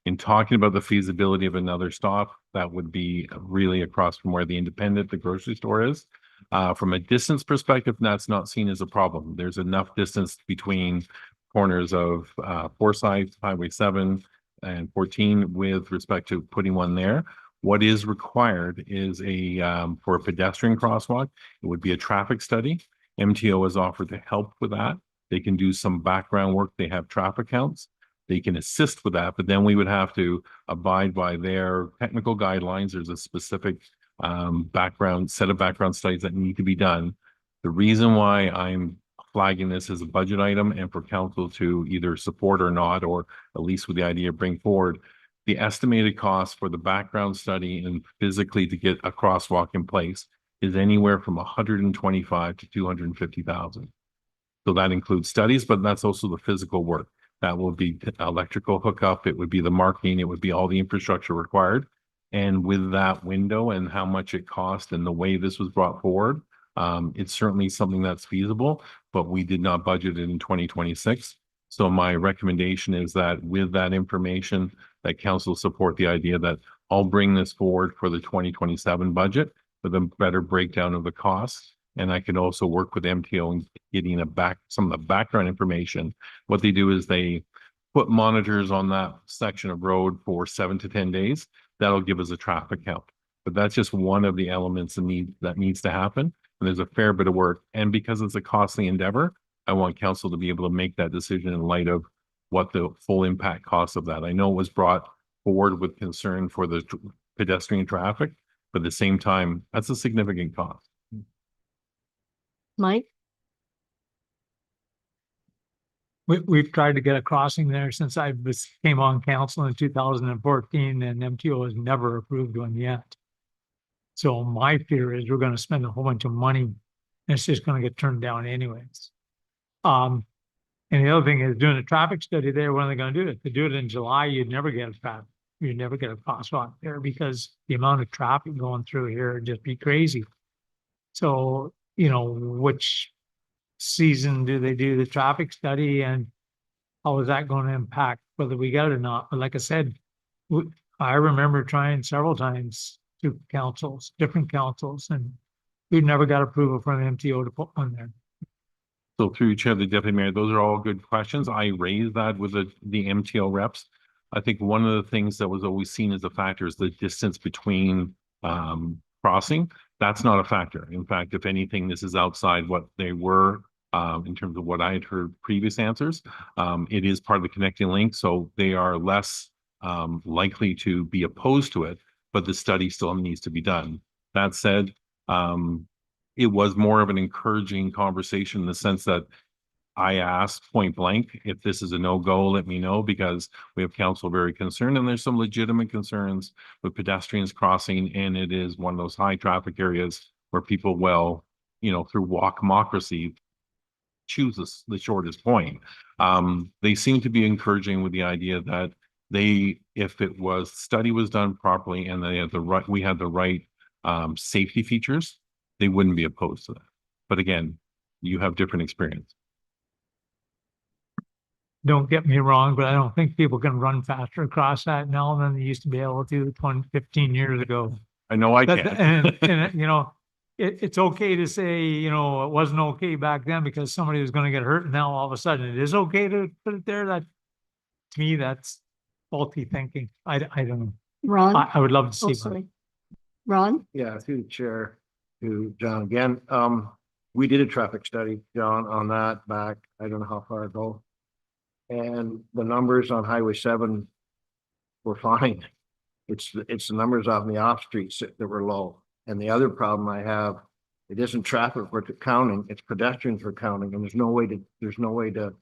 In talking about the feasibility of another stop, that would be really across from where the Independent, the grocery store is. From a distance perspective, that's not seen as a problem. There's enough distance between corners of Forsyth, Highway 7 and 14 with respect to putting one there. What is required is for a pedestrian crosswalk, it would be a traffic study. MTO has offered to help with that. They can do some background work. They have traffic counts. They can assist with that, but then we would have to abide by their technical guidelines. There's a specific set of background studies that need to be done. The reason why I'm flagging this as a budget item and for council to either support or not, or at least with the idea of bring forward, the estimated cost for the background study and physically to get a crosswalk in place is anywhere from 125 to 250,000. So that includes studies, but that's also the physical work. That will be electrical hookup. It would be the marking. It would be all the infrastructure required. And with that window and how much it cost and the way this was brought forward, it's certainly something that's feasible, but we did not budget it in 2026. So my recommendation is that with that information, that council support the idea that I'll bring this forward for the 2027 budget with a better breakdown of the costs. And I can also work with MTO in getting some of the background information. What they do is they put monitors on that section of road for 7 to 10 days. That'll give us a traffic count. But that's just one of the elements that needs to happen. And there's a fair bit of work. And because it's a costly endeavor, I want council to be able to make that decision in light of what the full impact cost of that. I know it was brought forward with concern for the pedestrian traffic, but at the same time, that's a significant cost. Mike? We've tried to get a crossing there since came on council in 2014, and MTO has never approved one yet. So my fear is we're going to spend a whole bunch of money and it's just going to get turned down anyways. And the other thing is doing a traffic study there. When are they going to do it? If they do it in July, you'd never get a crosswalk there because the amount of traffic going through here would just be crazy. So, which season do they do the traffic study and how is that going to impact whether we get it or not? But like I said, I remember trying several times to different councils, and we've never got approval from the MTO to put one there. So through Chair, the Deputy Mayor, those are all good questions. I raised that with the MTO reps. I think one of the things that was always seen as a factor is the distance between crossing. That's not a factor. In fact, if anything, this is outside what they were in terms of what I had heard previous answers. It is part of the connecting link, so they are less likely to be opposed to it, but the study still needs to be done. That said, it was more of an encouraging conversation in the sense that I asked point blank, if this is a no-go, let me know, because we have council very concerned and there's some legitimate concerns with pedestrians crossing, and it is one of those high traffic areas where people through walk-democracy choose the shortest point. They seem to be encouraging with the idea that if study was done properly and we had the right safety features, they wouldn't be opposed to that. But again, you have different experience. Don't get me wrong, but I don't think people can run faster across that now than they used to be able to 15 years ago. I know I can. And it's okay to say, it wasn't okay back then because somebody was going to get hurt. And now all of a sudden it is okay to put it there. To me, that's faulty thinking. I don't know. Ron? I would love to Oh, see. sorry. Ron? Yeah, through the chair to John again. We did a traffic study, John, on that back, I don't know how far ago. And the numbers on Highway 7 were fine. It's the numbers on the off streets that were low. And the other problem I have, it isn't traffic for counting, it's pedestrians for counting, and there's no way to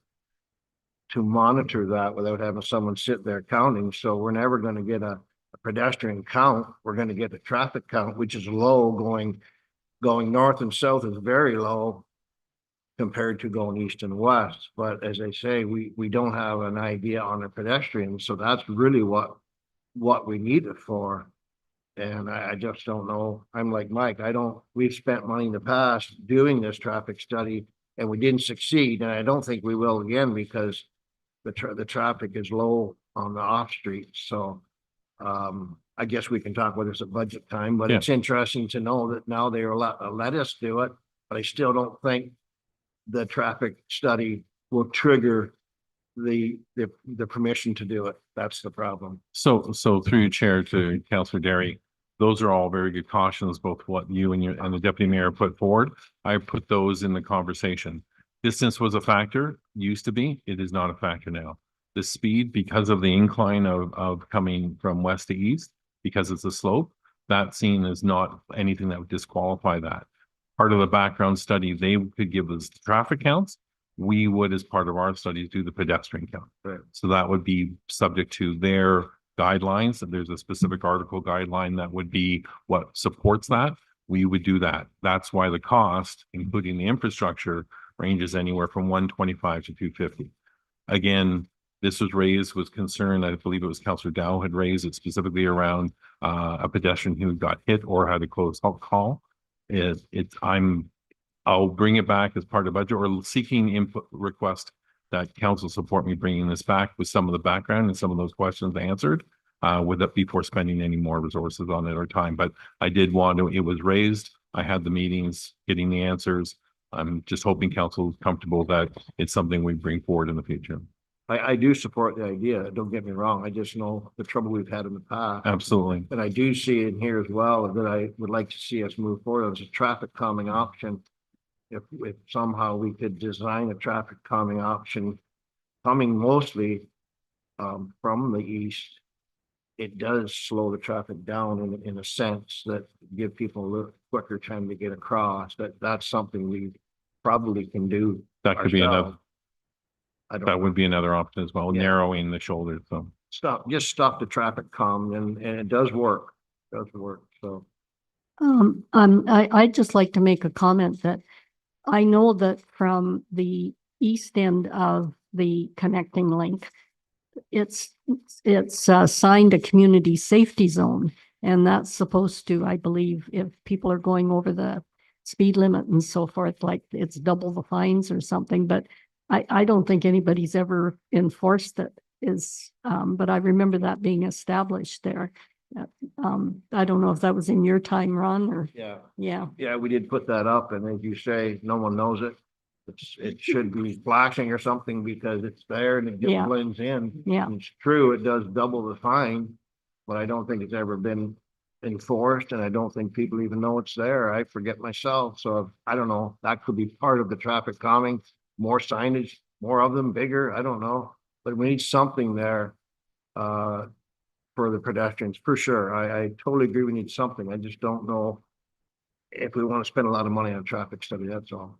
monitor that without having someone sit there counting. So we're never gonna get a pedestrian count. We're gonna get a traffic count, which is low going north and south is very low compared to going east and west. But as I say, we don't have an idea on the pedestrians, so that's really what we need it for. And I just don't know. I'm like Mike, we've spent money in the past doing this traffic study and we didn't succeed. And I don't think we will again because the traffic is low on the off streets. So I guess we can talk about this at budget time, but it's interesting to know that now they are let us do it. But I still don't think the traffic study will trigger the permission to do it. That's the problem. So through your chair to Councillor Derry, those are all very good cautions, both what you and the deputy mayor put forward. I put those in the conversation. Distance was a factor, used to be, it is not a factor now. The speed, because of the incline of coming from west to east, because it's a slope, that scene is not anything that would disqualify that. Part of the background study, they could give us traffic counts. We would, as part of our studies, do the pedestrian count. Right. So that would be subject to their guidelines. If there's a specific article guideline that would be what supports that, we would do that. That's why the cost, including the infrastructure, ranges anywhere from 125 to 250. Again, this was concern, I believe it was Councillor Dow had raised it specifically around a pedestrian who got hit or had a close call. I'll bring it back as part of budget or seeking input request that council support me bringing this back with some of the background and some of those questions answered with it before spending any more resources on it or time. But I did want to, it was raised. I had the meetings, getting the answers. I'm just hoping council is comfortable that it's something we bring forward in the future. I do support the idea. Don't get me wrong. I just know the trouble we've had in the past. Absolutely. And I do see in here as well that I would like to see us move forward as a traffic calming option. If somehow we could design a traffic calming option coming mostly from the east, it does slow the traffic down in a sense that give people a little quicker time to get across. That's something we probably can do. That could be another. That would know. be another option as well, Yeah. narrowing the shoulder. So Just stop the traffic calm and it does work. It does work. So I'd just like to make a comment that I know that from the east end of the connecting link, it's signed a community safety zone. And that's supposed to, I believe, if people are going over the speed limit and so forth, like it's double the fines or something, but I don't think anybody's ever enforced it but I remember that being established there. I don't know if that was in your time, Ron, or, yeah. yeah. We did put that up and as you say, no one knows it. It should be flashing or something because it's there and it just Yeah. blends in. Yeah. And it's true, it does double the fine, but I don't think it's ever been enforced and I don't think people even know it's there. I forget myself. So I don't know, that could be part of the traffic calming, more signage, more of them, bigger, I don't know. But we need something there for the pedestrians, for sure. I totally agree we need something. I just don't know if we want to spend a lot of money on a traffic study, that's all.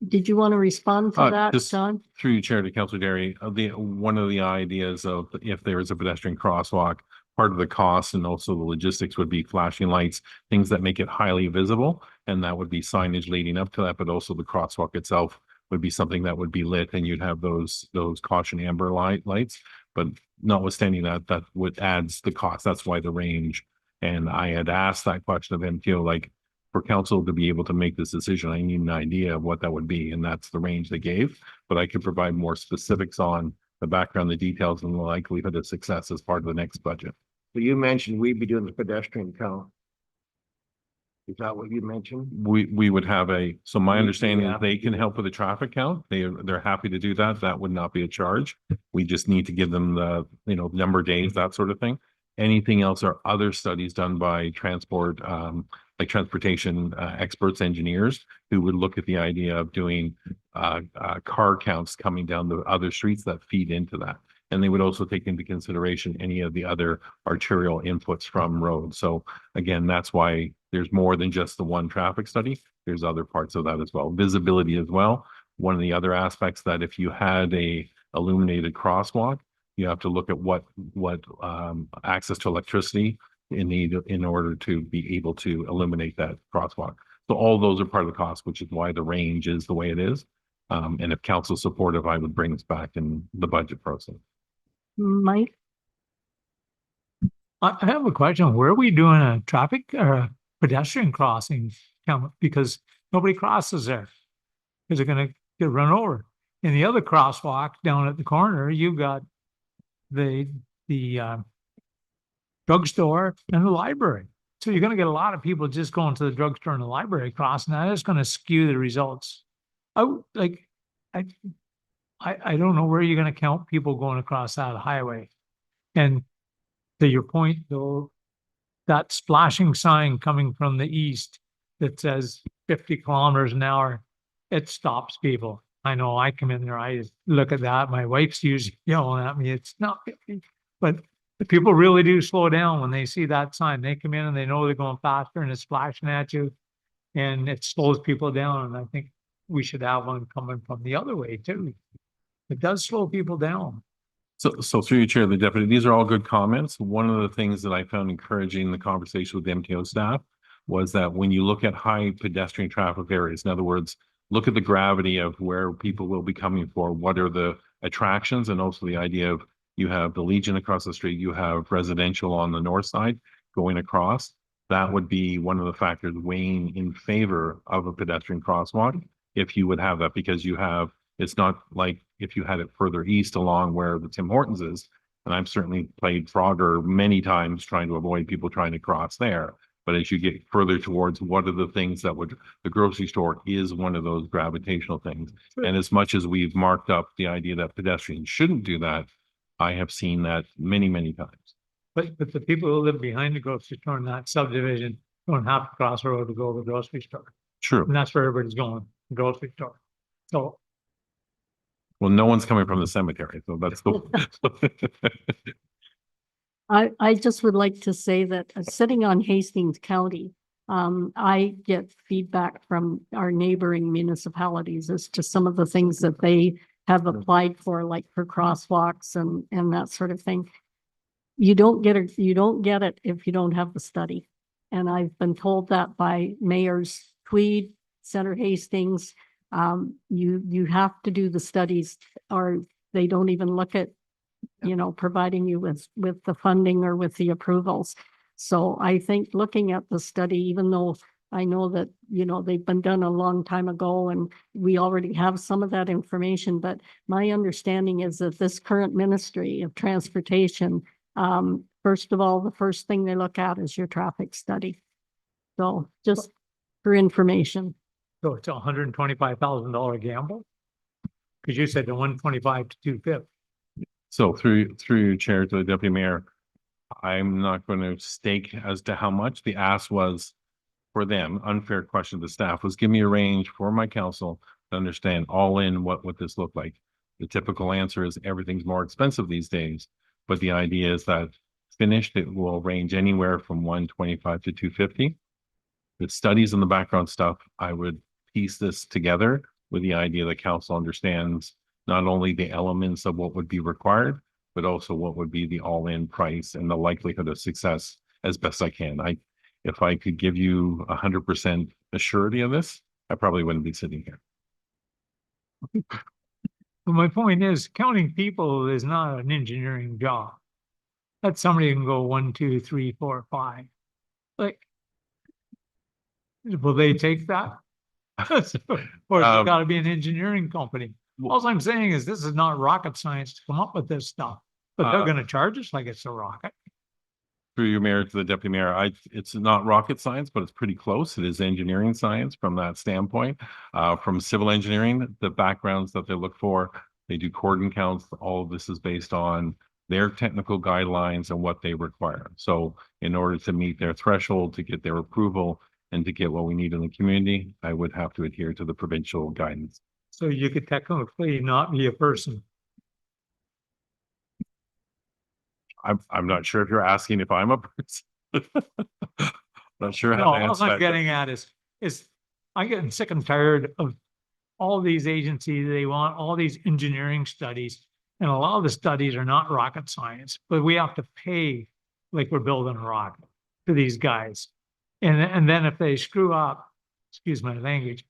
Did you want to respond to that, just John? through your chair to Councillor Derry, one of the ideas of if there is a pedestrian crosswalk, part of the cost and also the logistics would be flashing lights, things that make it highly visible. And that would be signage leading up to that, but also the crosswalk itself would be something that would be lit and you'd have those caution amber lights. But notwithstanding that would adds the cost. That's why the range. And I had asked that question of MTO, like for council to be able to make this decision, I need an idea of what that would be. And that's the range they gave, but I could provide more specifics on the background, the details and the likelihood of success as part of the next budget. So you mentioned we'd be doing the pedestrian count. Is that what you mentioned? We would have so my understanding is have they to can do help with the traffic count. They're happy to do that. That would not be a charge. We just need to give them the, number of days, that sort of thing. Anything else are other studies done by transportation experts, engineers who would look at the idea of doing car counts coming down the other streets that feed into that. And they would also take into consideration any of the other arterial inputs from roads. So again, that's why there's more than just the one traffic study. There's other parts of that as well. Visibility as well. One of the other aspects that if you had a illuminated crosswalk, you have to look at what access to electricity you need in order to be able to eliminate that crosswalk. So all those are part of the cost, which is why the range is the way it is. And if council supportive, I would bring this back in the budget process. Mike? I have a question. Where are we doing a traffic or pedestrian crossing? Because nobody crosses there. Because they're gonna get run over. In the other crosswalk down at the corner, you've got the drugstore and the library. So you're gonna get a lot of people just going to the drugstore and the library crossing. That is gonna skew the results. I don't know where you're gonna count people going across that highway. And to your point, though, that splashing sign coming from the east that says 50 kilometers an hour, it stops people. I know I come in there, I look at that, my wife's usually yelling at me, it's not 50, but the people really do slow down when they see that sign. They come in and they know they're going faster and it's flashing at you and it slows people down. And I think we should have one coming from the other way too. It does slow people down. So through you, Chair, the deputy, these are all good comments. One of the things that I found encouraging in the conversation with the MTO staff was that when you look at high pedestrian traffic areas, in other words, look at the gravity of where people will be coming for, what are the attractions, and also the idea of you have the Legion across the street, you have residential on the north side going across. That would be one of the factors weighing in favor of a pedestrian crosswalk if you would have that, because you have, it's not like if you had it further east along where the Tim Hortons is, and I've certainly played Frogger many times trying to avoid people trying to cross there. But as you get further towards what are the things that would, the grocery store is one of those gravitational things. Sure. And as much as we've marked up the idea that pedestrians shouldn't do that, I have seen that many, many times. But the people who live behind the grocery store in that subdivision don't have to cross the road to go to the grocery store. True. And that's where everybody's going, the grocery store. So Well, no one's coming from the cemetery, so that's the. I just would like to say that sitting on Hastings County, I get feedback from our neighboring municipalities as to some of the things that they have applied for, like for crosswalks and that sort of thing. You don't get it if you don't have the study. And I've been told that by mayors Tweed, Center Hastings. You have to do the studies or they don't even look at, providing you with the funding or with the approvals. So I think looking at the study, even though I know that, they've been done a long time ago and we already have some of that information, but my understanding is that this current Ministry of Transportation, first of all, the first thing they look at is your traffic study. So just for information. so it's $125,000 gamble? Because you said the 125 to 250. So through your chair to the deputy mayor, I'm not going to stake as to how much. The ask was for them, unfair question to the staff, was give me a range for my council to understand all in what would this look like. The typical answer is everything's more expensive these days, but the idea is that finished, it will range anywhere from 125 to 250. The studies and the background stuff, I would piece this together with the idea that council understands not only the elements of what would be required, but also what would be the all-in price and the likelihood of success as best I can. If I could give you 100% assurity of this, I probably wouldn't be sitting here. But my point is, counting people is not an engineering job. That's somebody who can go 1, 2, 3, 4, 5. Like, will they take that? Or it's got to be an engineering company. All I'm saying is this is not rocket science to come up with this stuff, but they're going to charge us like it's a rocket. Through your mayor to the deputy mayor, it's not rocket science, but it's pretty close. It is engineering science from that standpoint. From civil engineering, the backgrounds that they look for, they do cordon counts. All of this is based on their technical guidelines and what they require. So in order to meet their threshold, to get their approval and to get what we need in the community, I would have to adhere to the provincial guidance. So you could technically not be a person. I'm not sure if you're asking if I'm a person. Not sure how No, to all answer I'm that. getting at is I'm getting sick and tired of all these agencies. They want all these engineering studies. And a lot of the studies are not rocket science, but we have to pay like we're building a rocket to these guys. And then if they screw up, excuse my language,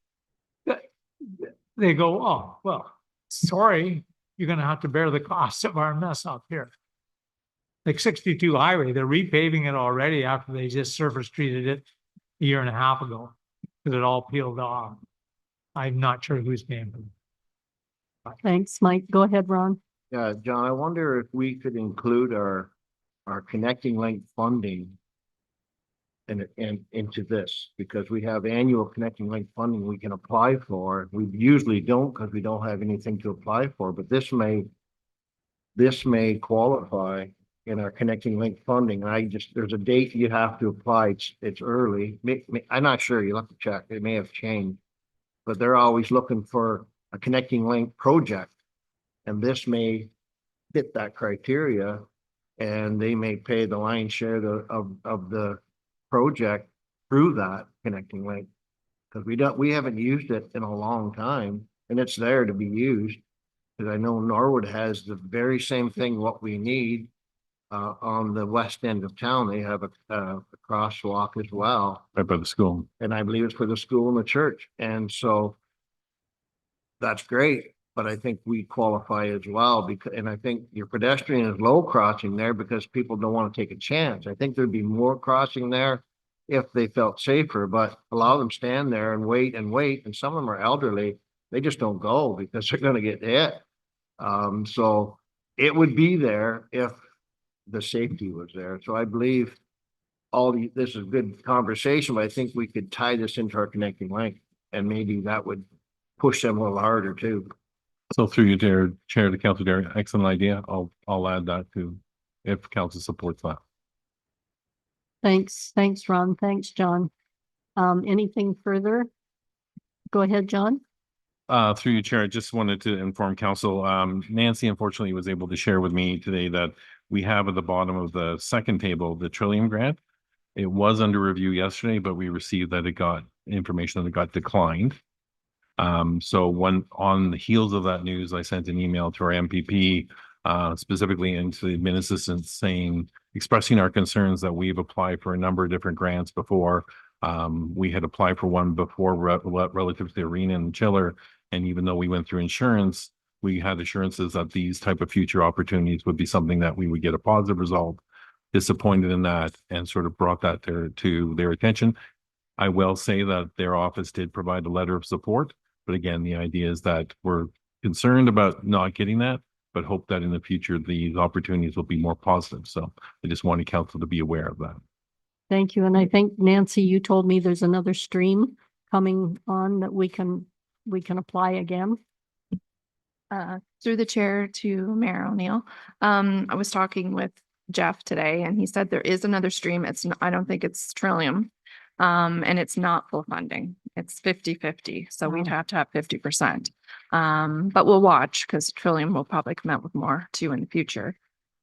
they go, oh, well, sorry, you're gonna have to bear the cost of our mess up here. Like 62 highway, they're repaving it already after they just surface treated it a year and a half ago, because it all peeled off. I'm not sure who's paying for it. Thanks, Mike. Go ahead, Ron. Yeah, John, I wonder if we could include our connecting link funding and into this, because we have annual connecting link funding we can apply for. We usually don't because we don't have anything to apply for, but this may qualify in our connecting link funding. There's a date you have to apply. It's early. I'm not sure. You'll have to check. It may have changed, but they're always looking for a connecting link project. And this may fit that criteria, and they may pay the lion's share of the project through that connecting link. Because we haven't used it in a long time, and it's there to be used. Because I know Norwood has the very same thing, what we need on the west end of town. They have a crosswalk as well. Right by the school. And I believe it's for the school and the church. And so that's great. But I think we qualify as well, because, and I think your pedestrian is low crossing there because people don't want to take a chance. I think there'd be more crossing there if they felt safer, but a lot of them stand there and wait, and some of them are elderly. They just don't go because they're going to get hit. So it would be there if the safety was there. So I believe this is a good conversation, but I think we could tie this into our connecting link, and maybe that would push them a little harder too. So through you, Chair to Councilor Derry, excellent idea. I'll add that to if council supports that. Thanks, Ron. Thanks, John. Anything further? Go ahead, John. Through you, Chair, I just wanted to inform council, Nancy unfortunately was able to share with me today that we have at the bottom of the second table, the Trillium grant. It was under review yesterday, but we received that it got information that it got declined. So on the heels of that news, I sent an email to our MPP, specifically into the admin assistant expressing our concerns that we've applied for a number of different grants before. We had applied for one before relative to the arena and chiller. And even though we went through insurance, we had assurances that these type of future opportunities would be something that we would get a positive result. Disappointed in that, and sort of brought that to their attention. I will say that their office did provide a letter of support. But again, the idea is that we're concerned about not getting that, but hope that in the future, these opportunities will be more positive. So I just wanted council to be aware of that. Thank you. And I think, Nancy, you told me there's another stream coming on that we can apply again. Through the chair to Mayor O'Neill. I was talking with Jeff today, and he said there is another stream. I don't think it's Trillium. And it's not full funding. It's 50-50. So we'd have to have 50%. But we'll watch, because Trillium will probably come out with more too in the future.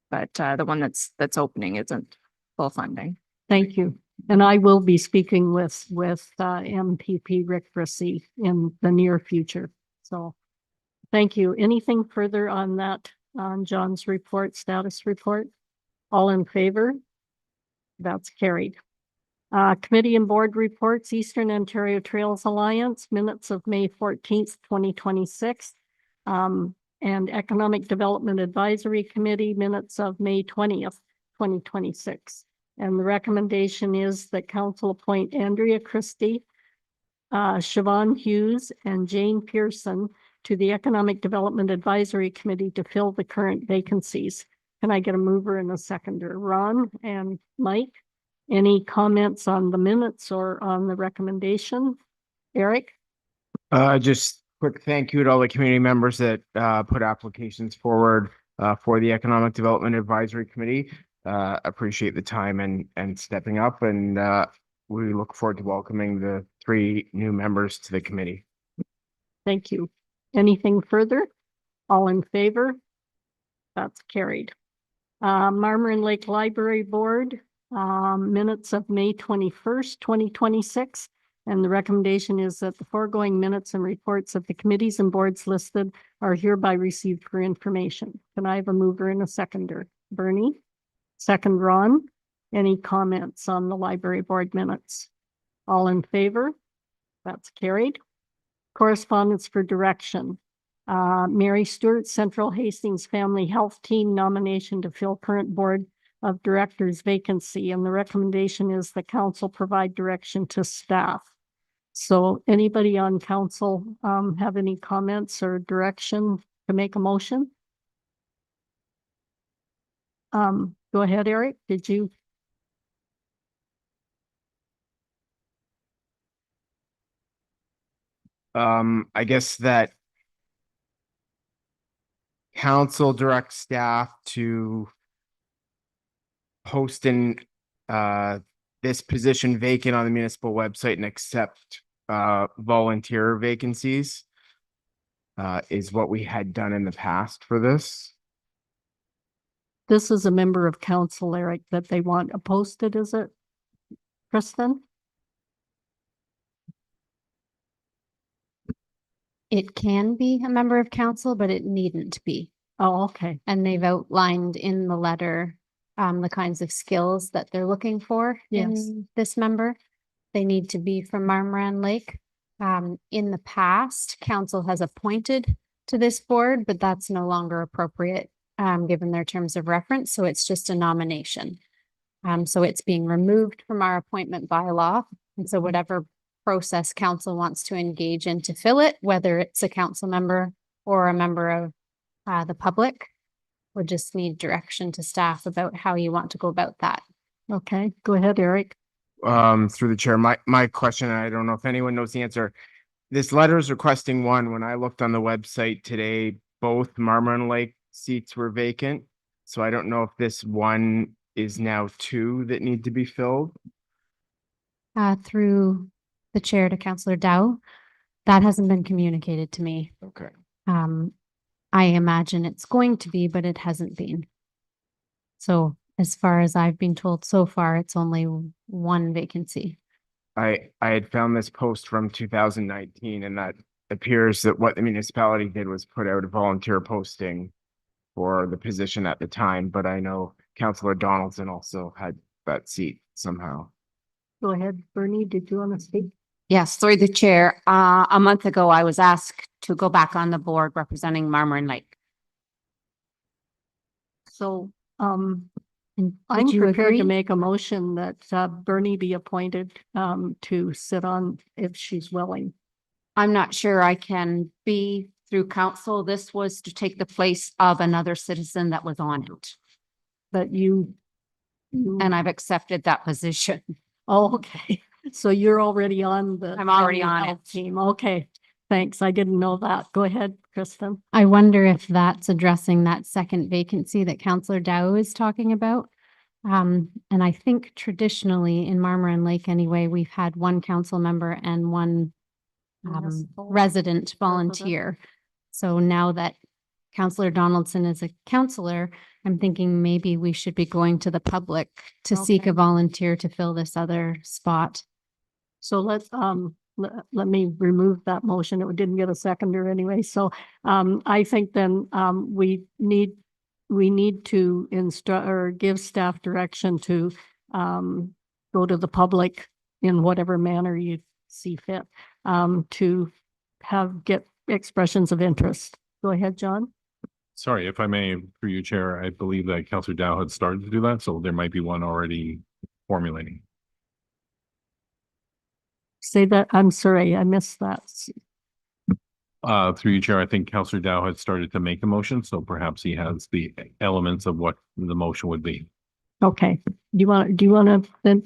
But the one that's opening isn't full funding. Thank you. And I will be speaking with MPP Rick Brissy in the near future. So thank you. Anything further on that, on John's status report? All in favor? That's carried. Committee and board reports, Eastern Ontario Trails Alliance, minutes of May 14th, 2026. And Economic Development Advisory Committee, minutes of May 20th, 2026. And the recommendation is that council appoint Andrea Christie, Siobhan Hughes, and Jane Pearson to the Economic Development Advisory Committee to fill the current vacancies. Can I get a mover and a seconder? Ron and Mike? Any comments on the minutes or on the recommendation? Eric? Just quick thank you to all the community members that put applications forward for the Economic Development Advisory Committee. Appreciate the time and stepping up, and we look forward to welcoming the 3 new members to the committee. Thank you. Anything further? All in favor? That's carried. Marmor Lake Library Board, minutes of May 21st, 2026. And the recommendation is that the foregoing minutes and reports of the committees and boards listed are hereby received for information. Can I have a mover and a seconder? Bernie? Second, Ron. Any comments on the library board minutes? All in favor? That's carried. Correspondence for direction. Mary Stewart, Central Hastings Family Health Team nomination to fill current board of directors vacancy. And the recommendation is the council provide direction to staff. So anybody on council have any comments or direction to make a motion? Go ahead, Eric. Did you? I guess that council directs staff to post this position vacant on the municipal website and accept volunteer vacancies is what we had done in the past for this. This is a member of council, Eric, that they want posted, is it? Kristen? It can be a member of council, but it needn't be. Oh, okay. And they've outlined in the letter the kinds of skills that they're looking for Yes. in this member. They need to be from Marmorant Lake. In the past, council has appointed to this board, but that's no longer appropriate given their terms of reference. So it's just a nomination. So it's being removed from our appointment bylaw. And so whatever process council wants to engage in to fill it, whether it's a council member or a member of the public, we'll just need direction to staff about how you want to go about that. Okay, go ahead, Eric. Through the chair, my question, I don't know if anyone knows the answer. This letter is requesting one. When I looked on the website today, both Marmorant Lake seats were vacant. So I don't know if this one is now two that need to be filled. Through the chair to Councillor Dow, that hasn't been communicated to me. Okay. I imagine it's going to be, but it hasn't been. So as far as I've been told so far, it's only one vacancy. I had found this post from 2019 and that appears that what the municipality did was put out a volunteer posting for the position at the time, but I know Councillor Donaldson also had that seat somehow. Go ahead, Bernie. Did you want to speak? Yes, through the chair. A month ago, I was asked to go back on the board representing Marmorant Lake. So, And I'm would you prepared to agree? make a motion that Bernie be appointed to sit on if she's willing. I'm not sure I can be through council. This was to take the place of another citizen that was on it. But you. And I've accepted that position. Oh, okay. So you're already on the. I'm already family on health it. Team. Okay, thanks. I didn't know that. Go ahead, Kristen. I wonder if that's addressing that second vacancy that Councillor Dow is talking about. And I think traditionally in Marmorant Lake anyway, we've had one council member and one Municipal resident volunteer. So now that Councillor Donaldson is a councillor, I'm thinking maybe we should be going to the public to seek Okay. a volunteer to fill this other spot. So let's, let me remove that motion. It didn't get a seconder anyway. So, I think then, we need to instruct or give staff direction to, go to the public in whatever manner you see fit, to get expressions of interest. Go ahead, John. Sorry, if I may, through you, Chair, I believe that Councillor Dow had started to do that, so there might be one already formulating. Say that, I'm sorry, I missed that. Through you, Chair, I think Councillor Dow had started to make a motion, so perhaps he has the elements of what the motion would be. Okay, do you want to then,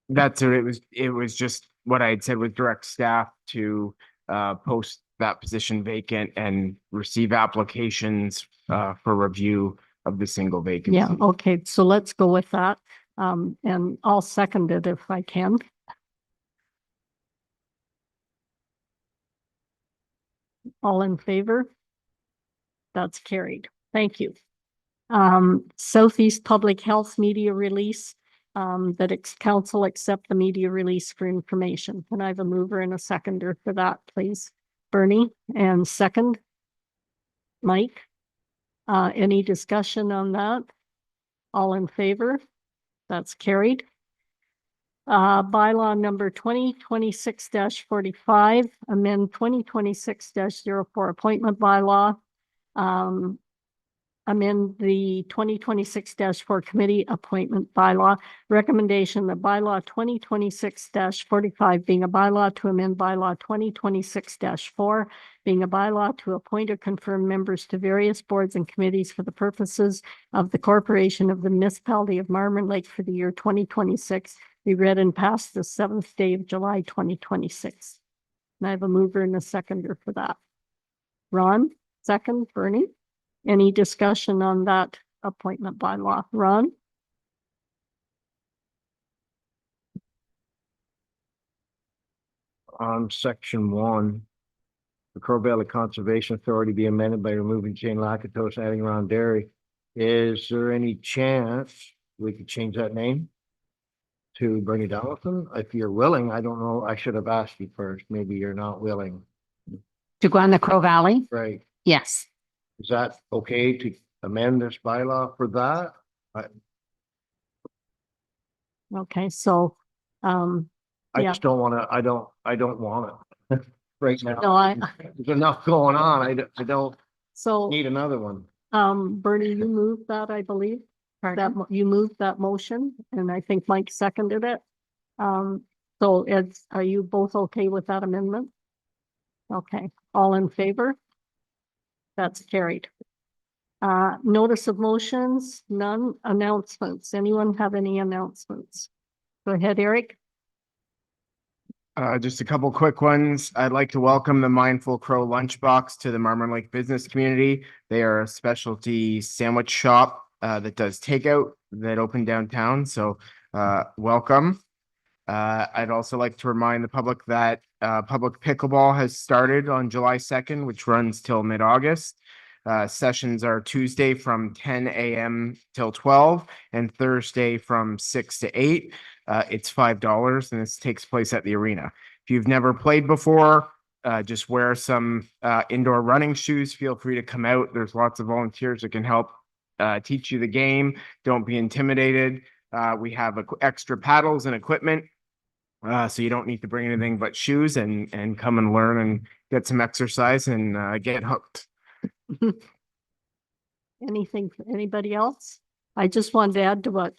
That's it. It was just what I had said with direct staff to post that position vacant and receive applications for review of the single vacancy. yeah, okay, so let's go with that. And I'll second it if I can. All in favor? That's carried. Thank you. Southeast Public Health Media Release, that council accept the media release for information. Can I have a mover and a seconder for that, please? Bernie, and second? Mike? Any discussion on that? All in favor? That's carried. Bylaw number 2026-45, amend 2026-04 appointment bylaw. Amend the 2026-4 committee appointment bylaw. Recommendation that bylaw 2026-45 being a bylaw to amend bylaw 2026-4, being a bylaw to appoint or confirm members to various boards and committees for the purposes of the corporation of the municipality of Marmon Lake for the year 2026, be read and passed the 7th day of July 2026. And I have a mover and a seconder for that. Ron, second, Bernie. Any discussion on that appointment bylaw? Ron? On section 1, the Crow Valley Conservation Authority be amended by removing Jane Lakatos, adding Ron Derry. Is there any chance we could change that name to Bernie Donaldson? If you're willing, I don't know, I should have asked you first. Maybe you're not willing. To go on the Crow Valley? Right. Yes. Is that okay to amend this bylaw for that? Okay, so, I Yeah. just don't want to, I don't want it right now. no, There's enough going on. I don't so, need another one. Bernie, you moved that, I believe. Pardon? You moved that motion, and I think Mike seconded it. So Ed, are you both okay with that amendment? Okay, all in favor? That's carried. Notice of motions, none. Announcements. Anyone have any announcements? Go ahead, Eric. Just a couple quick ones. I'd like to welcome the Mindful Crow Lunchbox to the Marmon Lake business community. They are a specialty sandwich shop that does takeout that opened downtown. So welcome. I'd also like to remind the public that public pickleball has started on July 2nd, which runs till mid-August. Sessions are Tuesday from 10 a.m. till 12 and Thursday from 6 to 8. It's $5 and this takes place at the arena. If you've never played before, just wear some indoor running shoes. Feel free to come out. There's lots of volunteers that can help teach you the game. Don't be intimidated. We have extra paddles and equipment. So you don't need to bring anything but shoes and come and learn and get some exercise and get hooked. Anything for anybody else? I just wanted to add to what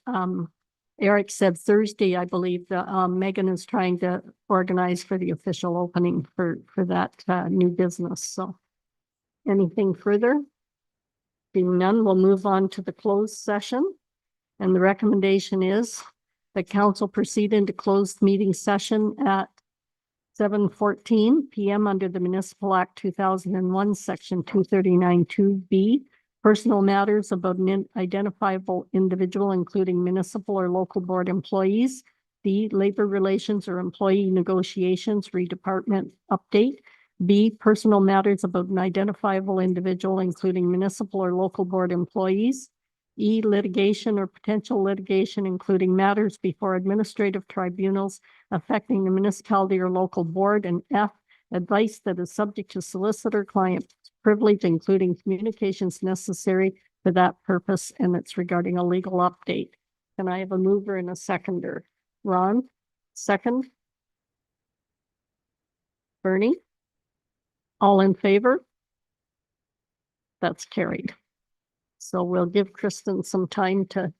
Eric said Thursday. I believe that Megan is trying to organize for the official opening for that new business. So anything further? Being none, we'll move on to the closed session. And the recommendation is the council proceed into closed meeting session at 7:14 PM under the Municipal Act 2001, Section 239(2)B, personal matters about an identifiable individual, including municipal or local board employees. B, labor relations or employee negotiations, redepartment update. B, personal matters about an identifiable individual, including municipal or local board employees. E, litigation or potential litigation, including matters before administrative tribunals affecting the municipality or local board. And F, advice that is subject to solicitor-client privilege, including communications necessary for that purpose, and it's regarding a legal update. Can I have a mover and a seconder? Ron, second. Bernie? All in favor? That's carried. So we'll give Kristen some time to